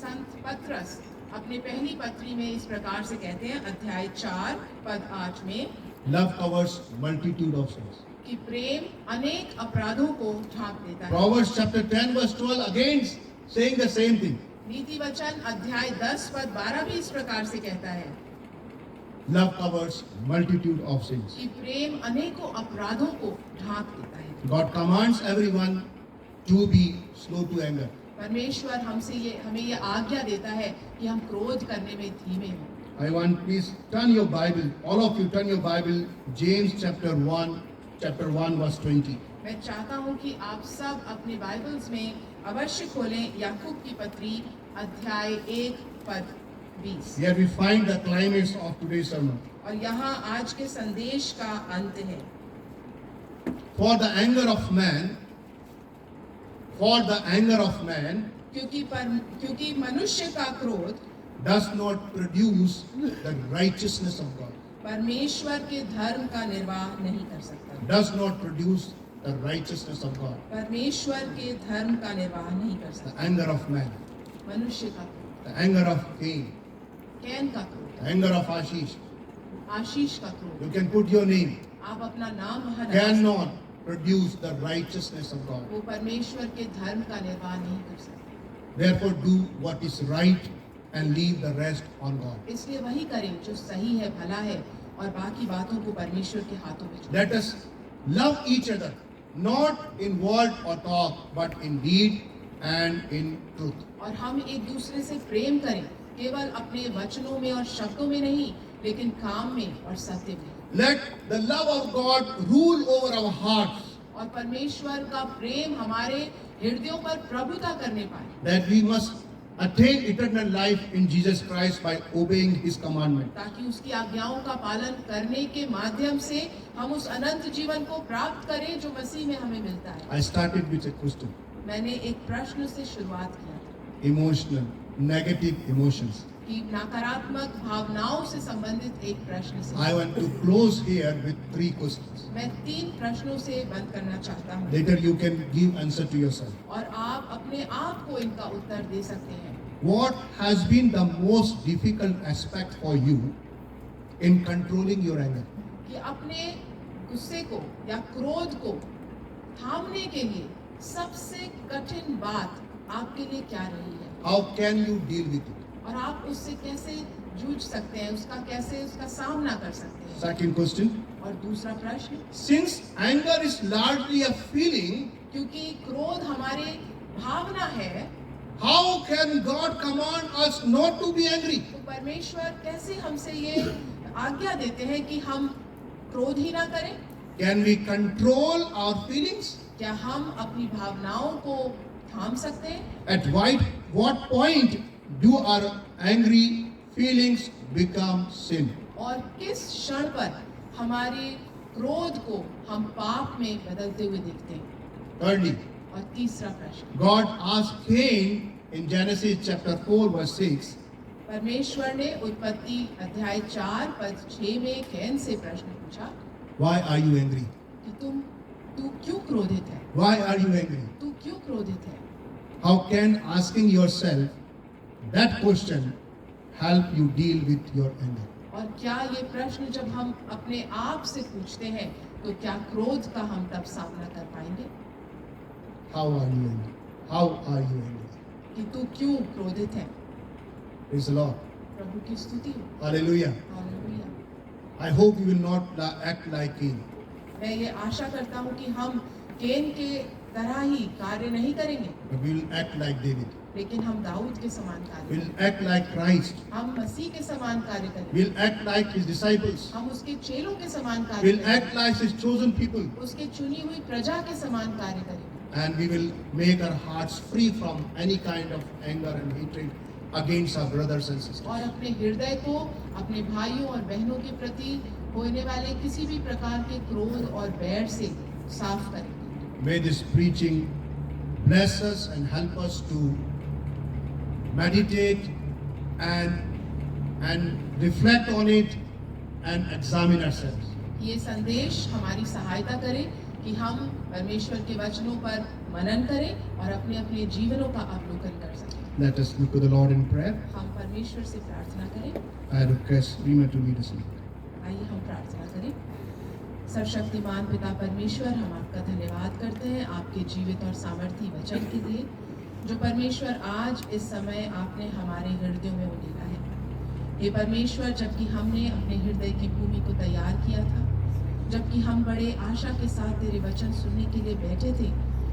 Speaker 1: संत पत्रस अपने पहली पत्री में इस प्रकार से कहते हैं, अध्याय 4 पद 8 में,
Speaker 2: love covers multitude of sins.
Speaker 1: कि प्रेम अनेक अपराधों को ढांप देता है।
Speaker 2: Proverbs chapter 10 verse 12 again saying the same thing.
Speaker 1: नीति वचन अध्याय 10 पद 12 भी इस प्रकार से कहता है
Speaker 2: Love covers multitude of sins.
Speaker 1: कि प्रेम अनेकों अपराधों को ढांप देता है।
Speaker 2: God commands everyone to be slow to anger.
Speaker 1: परमेश्वर हमें ये आज्ञा देता है कि हम क्रोध करने में धीमे हों।
Speaker 2: I want please turn your Bible, all of you turn your Bible, James chapter 1 verse 20.
Speaker 1: मैं चाहता हूं कि आप सब अपने बाइबल्स में अवश्य खोलें याकूब की पत्री अध्याय 1 पद 20।
Speaker 2: Here we find the climax of today's sermon.
Speaker 1: और यहाँ आज के संदेश का अंत है।
Speaker 2: For the anger of man
Speaker 1: क्योंकि मनुष्य का क्रोध
Speaker 2: does not produce the righteousness of God.
Speaker 1: परमेश्वर के धर्म का निर्वाह नहीं कर सकता।
Speaker 2: Does not produce the righteousness of God.
Speaker 1: परमेश्वर के धर्म का निर्वाह नहीं कर
Speaker 2: The
Speaker 1: सकता।
Speaker 2: anger of man,
Speaker 1: मनुष्य का क्रोध,
Speaker 2: the anger of Cain,
Speaker 1: can का क्रोध,
Speaker 2: the anger of Ashish.
Speaker 1: आशीष का क्रोध,
Speaker 2: You can put your name.
Speaker 1: आप अपना नाम वहाँ लगा सकते हैं।
Speaker 2: Cannot produce the righteousness of God.
Speaker 1: वो परमेश्वर के धर्म का निर्वाह नहीं कर सकते।
Speaker 2: Therefore, do what is right and leave the rest on God.
Speaker 1: इसलिए वही करें जो सही है, भला है, और बाकी बातों को परमेश्वर के हाथों में छोड़
Speaker 2: Let us love each other, not in word or talk, but in deed and in truth.
Speaker 1: और हम एक दूसरे से प्रेम करें, केवल अपने वचनों में और शब्दों में नहीं, लेकिन काम में और सत्य में।
Speaker 2: Let the love of God rule over our hearts,
Speaker 1: और परमेश्वर का प्रेम हमारे हृदयों पर प्रभुता करने पाए,
Speaker 2: that we must attain eternal life in Jesus Christ by obeying His commandment.
Speaker 1: ताकि उसकी आज्ञाओं का पालन करने के माध्यम से हम उस अनंत जीवन को प्राप्त करें जो मसीह में हमें मिलता है।
Speaker 2: I started with a question.
Speaker 1: मैंने एक प्रश्न से शुरुआत किया था
Speaker 2: Emotional, negative emotions.
Speaker 1: कि नकारात्मक भावनाओं से संबंधित एक प्रश्न से।
Speaker 2: I want to close here with 3 questions.
Speaker 1: मैं 3 प्रश्नों से बंद करना चाहता हूँ
Speaker 2: Later you can give answer to yourself.
Speaker 1: और आप अपने आप को इनका उत्तर दे सकते हैं।
Speaker 2: What has been the most difficult aspect for you in controlling your anger?
Speaker 1: कि अपने गुस्से को या क्रोध को थामने के लिए सबसे कठिन बात आपके लिए क्या रही है
Speaker 2: How can you deal with it?
Speaker 1: और आप उससे कैसे जूझ सकते हैं, उसका सामना कर सकते हैं।
Speaker 2: Second question.
Speaker 1: और दूसरा प्रश्न,
Speaker 2: Since anger is largely a feeling,
Speaker 1: क्योंकि क्रोध हमारी भावना है,
Speaker 2: how can God command us not to be angry?
Speaker 1: तो परमेश्वर कैसे हमसे ये आज्ञा देते हैं कि हम क्रोध ही ना करें?
Speaker 2: Can we control our feelings?
Speaker 1: क्या हम अपनी भावनाओं को थाम सकते हैं?
Speaker 2: At what point do our angry feelings become sin?
Speaker 1: और किस क्षण पर हमारे क्रोध को हम पाप में बदलते हुए देखते हैं?
Speaker 2: Thirdly,
Speaker 1: और तीसरा प्रश्न,
Speaker 2: God asked Cain in Genesis chapter 4 verse 6,
Speaker 1: परमेश्वर ने उत्पत्ति अध्याय 4 पद 6 में कैन से प्रश्न पूछा
Speaker 2: why are you angry?
Speaker 1: कि तू क्यों क्रोधित है?
Speaker 2: Why are you angry?
Speaker 1: तू क्यों क्रोधित है?
Speaker 2: How can asking yourself that question help you deal with your anger?
Speaker 1: और क्या ये प्रश्न जब हम अपने आप से पूछते हैं तो क्या क्रोध का हम तब सामना कर पाएंगे?
Speaker 2: How are you angry? How are you angry?
Speaker 1: कि तू क्यों क्रोधित है?
Speaker 2: Praise the Lord.
Speaker 1: प्रभु की स्तुति हो।
Speaker 2: Hallelujah.
Speaker 1: Hallelujah.
Speaker 2: I hope you will not act like Cain.
Speaker 1: मैं ये आशा करता हूँ कि हम कैन के तरह ही कार्य नहीं करेंगे,
Speaker 2: But we will act like David.
Speaker 1: लेकिन हम दाऊद के समान कार्य
Speaker 2: We
Speaker 1: करेंगे।
Speaker 2: will act like Christ.
Speaker 1: हम मसीह के समान कार्य
Speaker 2: We
Speaker 1: करेंगे।
Speaker 2: will act like his disciples.
Speaker 1: हम उसके चेलों के समान
Speaker 2: We
Speaker 1: कार्य
Speaker 2: will
Speaker 1: करेंगे।
Speaker 2: act like his chosen people.
Speaker 1: उसके चुनी हुई प्रजा के समान कार्य करेंगे।
Speaker 2: And we will make our hearts free from any kind of anger and hatred against our brothers and sisters.
Speaker 1: और अपने हृदय को अपने भाइयों और बहनों के प्रति होने वाले किसी भी प्रकार के क्रोध और बैर से साफ करेंगे।
Speaker 2: May this preaching bless us and help us to meditate and reflect on it and examine ourselves.
Speaker 1: ये संदेश हमारी सहायता करे कि हम परमेश्वर के वचनों पर मनन करें और अपने अपने जीवनों का अवलोकन कर सकें।
Speaker 2: Let us look to the Lord in prayer.
Speaker 1: हम परमेश्वर से प्रार्थना करें।
Speaker 2: I request Rima to lead us in prayer.
Speaker 1: आइए हम प्रार्थना करें। सर्वशक्तिमान पिता परमेश्वर, हम आपका धन्यवाद करते हैं आपके जीवित और सामर्थी वचन के लिए, जो परमेश्वर आज इस समय आपने हमारे हृदयों में उलीला है। ये परमेश्वर, जबकि हमने अपने हृदय की भूमि को तैयार किया था, जबकि हम बड़े आशा के साथ तेरे वचन सुनने के लिए बैठे थे,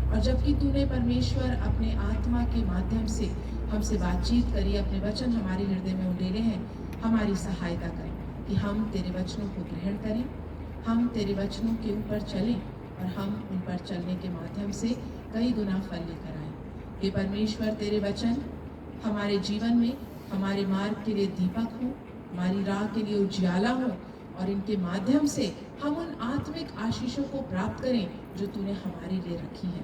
Speaker 1: और जबकि तूने परमेश्वर अपने आत्मा के माध्यम से हमसे बातचीत करी, अपने वचन हमारे हृदय में उंडेले हैं, हमारी सहायता कर कि हम तेरे वचनों को ग्रहण करें, हम तेरे वचनों के ऊपर चलें और हम उन पर चलने के माध्यम से कई गुना फल लेकर आएं। हे परमेश्वर, तेरे वचन हमारे जीवन में हमारे मार्ग के लिए दीपक हो, हमारी राह के लिए उजियाला हो, और इनके माध्यम से हम उन आत्मिक आशीषों को प्राप्त करें जो तूने हमारे लिए रखी है।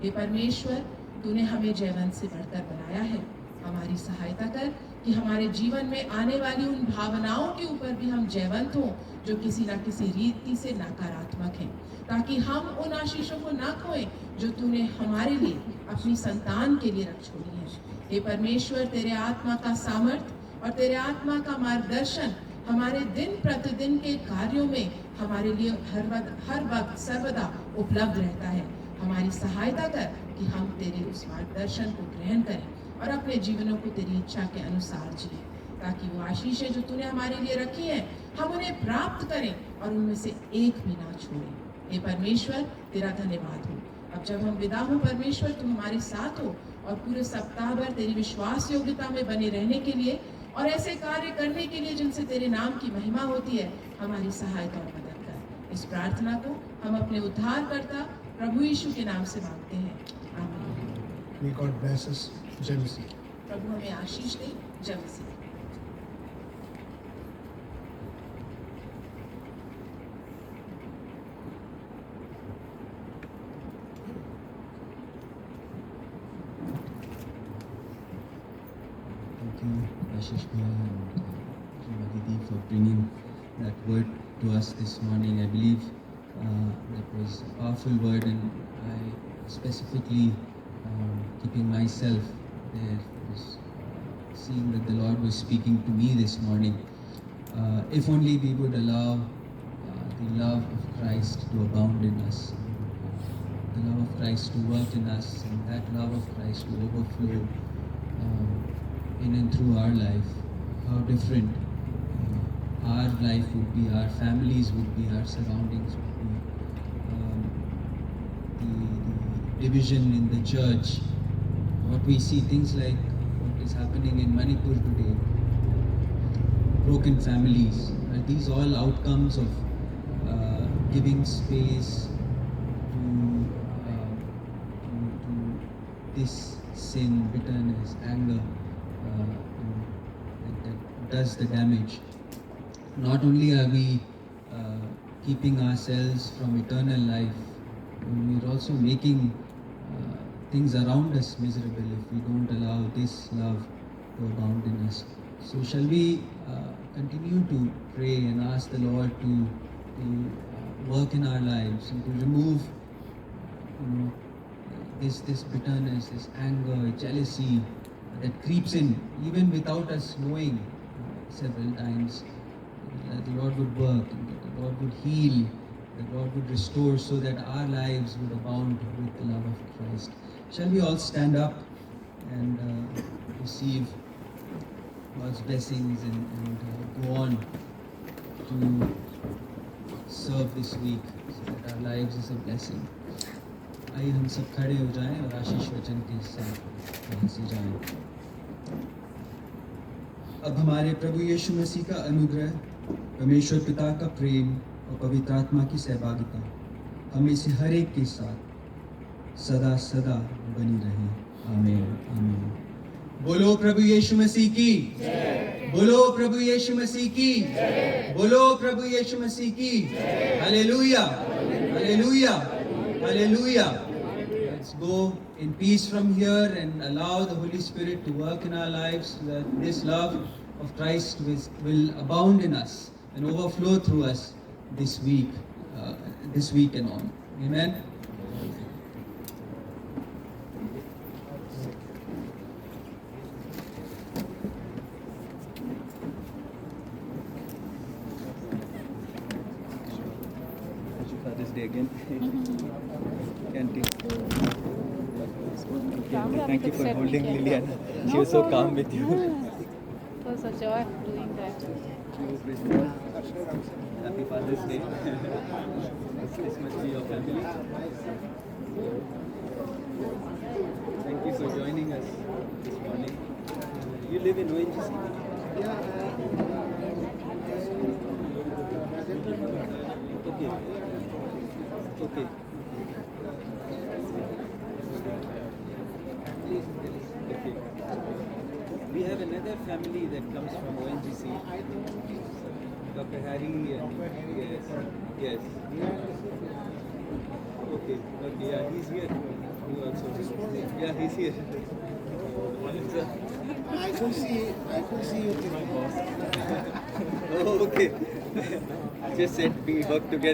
Speaker 1: हे परमेश्वर, तूने हमें जयवंत से बढ़कर बनाया है। हमारी सहायता कर कि हमारे जीवन में आने वाली उन भावनाओं के ऊपर भी हम जयवंत हों जो किसी न किसी रीति से नकारात्मक हैं, ताकि हम उन आशीषों को ना खोएं जो तूने हमारे लिए अपनी संतान के लिए रख छोड़ी है। हे परमेश्वर, तेरे आत्मा का सामर्थ और तेरे आत्मा का मार्गदर्शन हमारे दिन प्रतिदिन के कार्यों में हमारे लिए हर वक्त सर्वदा उपलब्ध रहता है। हमारी सहायता कर कि हम तेरे उस मार्गदर्शन को ग्रहण करें और अपने जीवनों को तेरी इच्छा के अनुसार जिए, ताकि वो आशीषें जो तूने हमारे लिए रखी हैं हम उन्हें प्राप्त करें और उनमें से एक भी ना छोड़ें। हे परमेश्वर, तेरा धन्यवाद हो। अब जब हम विदा हो परमेश्वर, तुम हमारे साथ हो और पूरे सप्ताह भर तेरी विश्वास योग्यता में बने रहने के लिए और ऐसे कार्य करने के लिए जिनसे तेरे नाम की महिमा होती है, हमारी सहायता और मदद कर। इस प्रार्थना को हम अपने उद्धारकर्ता प्रभु यीशु के नाम से मांगते हैं, आमीन।
Speaker 2: May God bless us. जय मसीह।
Speaker 1: प्रभु हमें आशीष दे। जय मसीह।
Speaker 3: Thank you, Ashish Bhai and Madidi, for bringing that word to us this morning. I believe that was a powerful word, and I specifically keeping myself there, was seeing that the Lord was speaking to me this morning. if only we would allow the love of Christ to abound in us, the love of Christ to work in us, and that love of Christ to overflow in and through our life. How different our life would be, our families would be, our surroundings would be. The division in the church, what we see, things like what is happening in Manipur today, broken families, are these all outcomes of giving space to this sin, bitterness, anger, that does the damage. Not only are we keeping ourselves from eternal life, we're also making things around us miserable if we don't allow this love to abound in us. So shall we continue to pray and ask the Lord to work in our lives and to remove this bitterness, this anger, jealousy that creeps in even without us knowing several times. That the Lord would work, and that the Lord would heal, that God would restore, so that our lives would abound with the love of Christ. Shall we all stand up and receive God's blessings and go on to serve this week, so that our lives is a blessing. आइए हम सब खड़े हो जाएं और आशीष वचन के साथ यहाँ से जाएं। अब हमारे प्रभु यीशु मसीह का अनुग्रह, परमेश्वर पिता का प्रेम और पवित्र आत्मा की सहभागिता हमें से हर एक के साथ सदा सदा बनी रहे। आमीन आमीन। बोलो प्रभु यीशु मसीह की जय। बोलो प्रभु यीशु मसीह की जय। बोलो प्रभु यीशु मसीह की जय। Hallelujah hallelujah hallelujah. Let's go in peace from here and allow the Holy Spirit to work in our lives, so that this love of Christ will abound in us and overflow through us this week and on. Amen. Father's Day again. Canteen. Thank you for holding Liliana. She was so calm with you.
Speaker 4: It was a joy doing that.
Speaker 3: Happy Father's Day. Christmas to your family. Thank you for joining us this morning. You live in ONGC? Okay. Okay. Okay. We have another family that comes from ONGC. Dr. Harry and yes. Okay. Okay. Yeah, he's here. You also. Yeah, he's here.
Speaker 5: I could see you with my boss.
Speaker 3: Oh, okay. Just said we work together.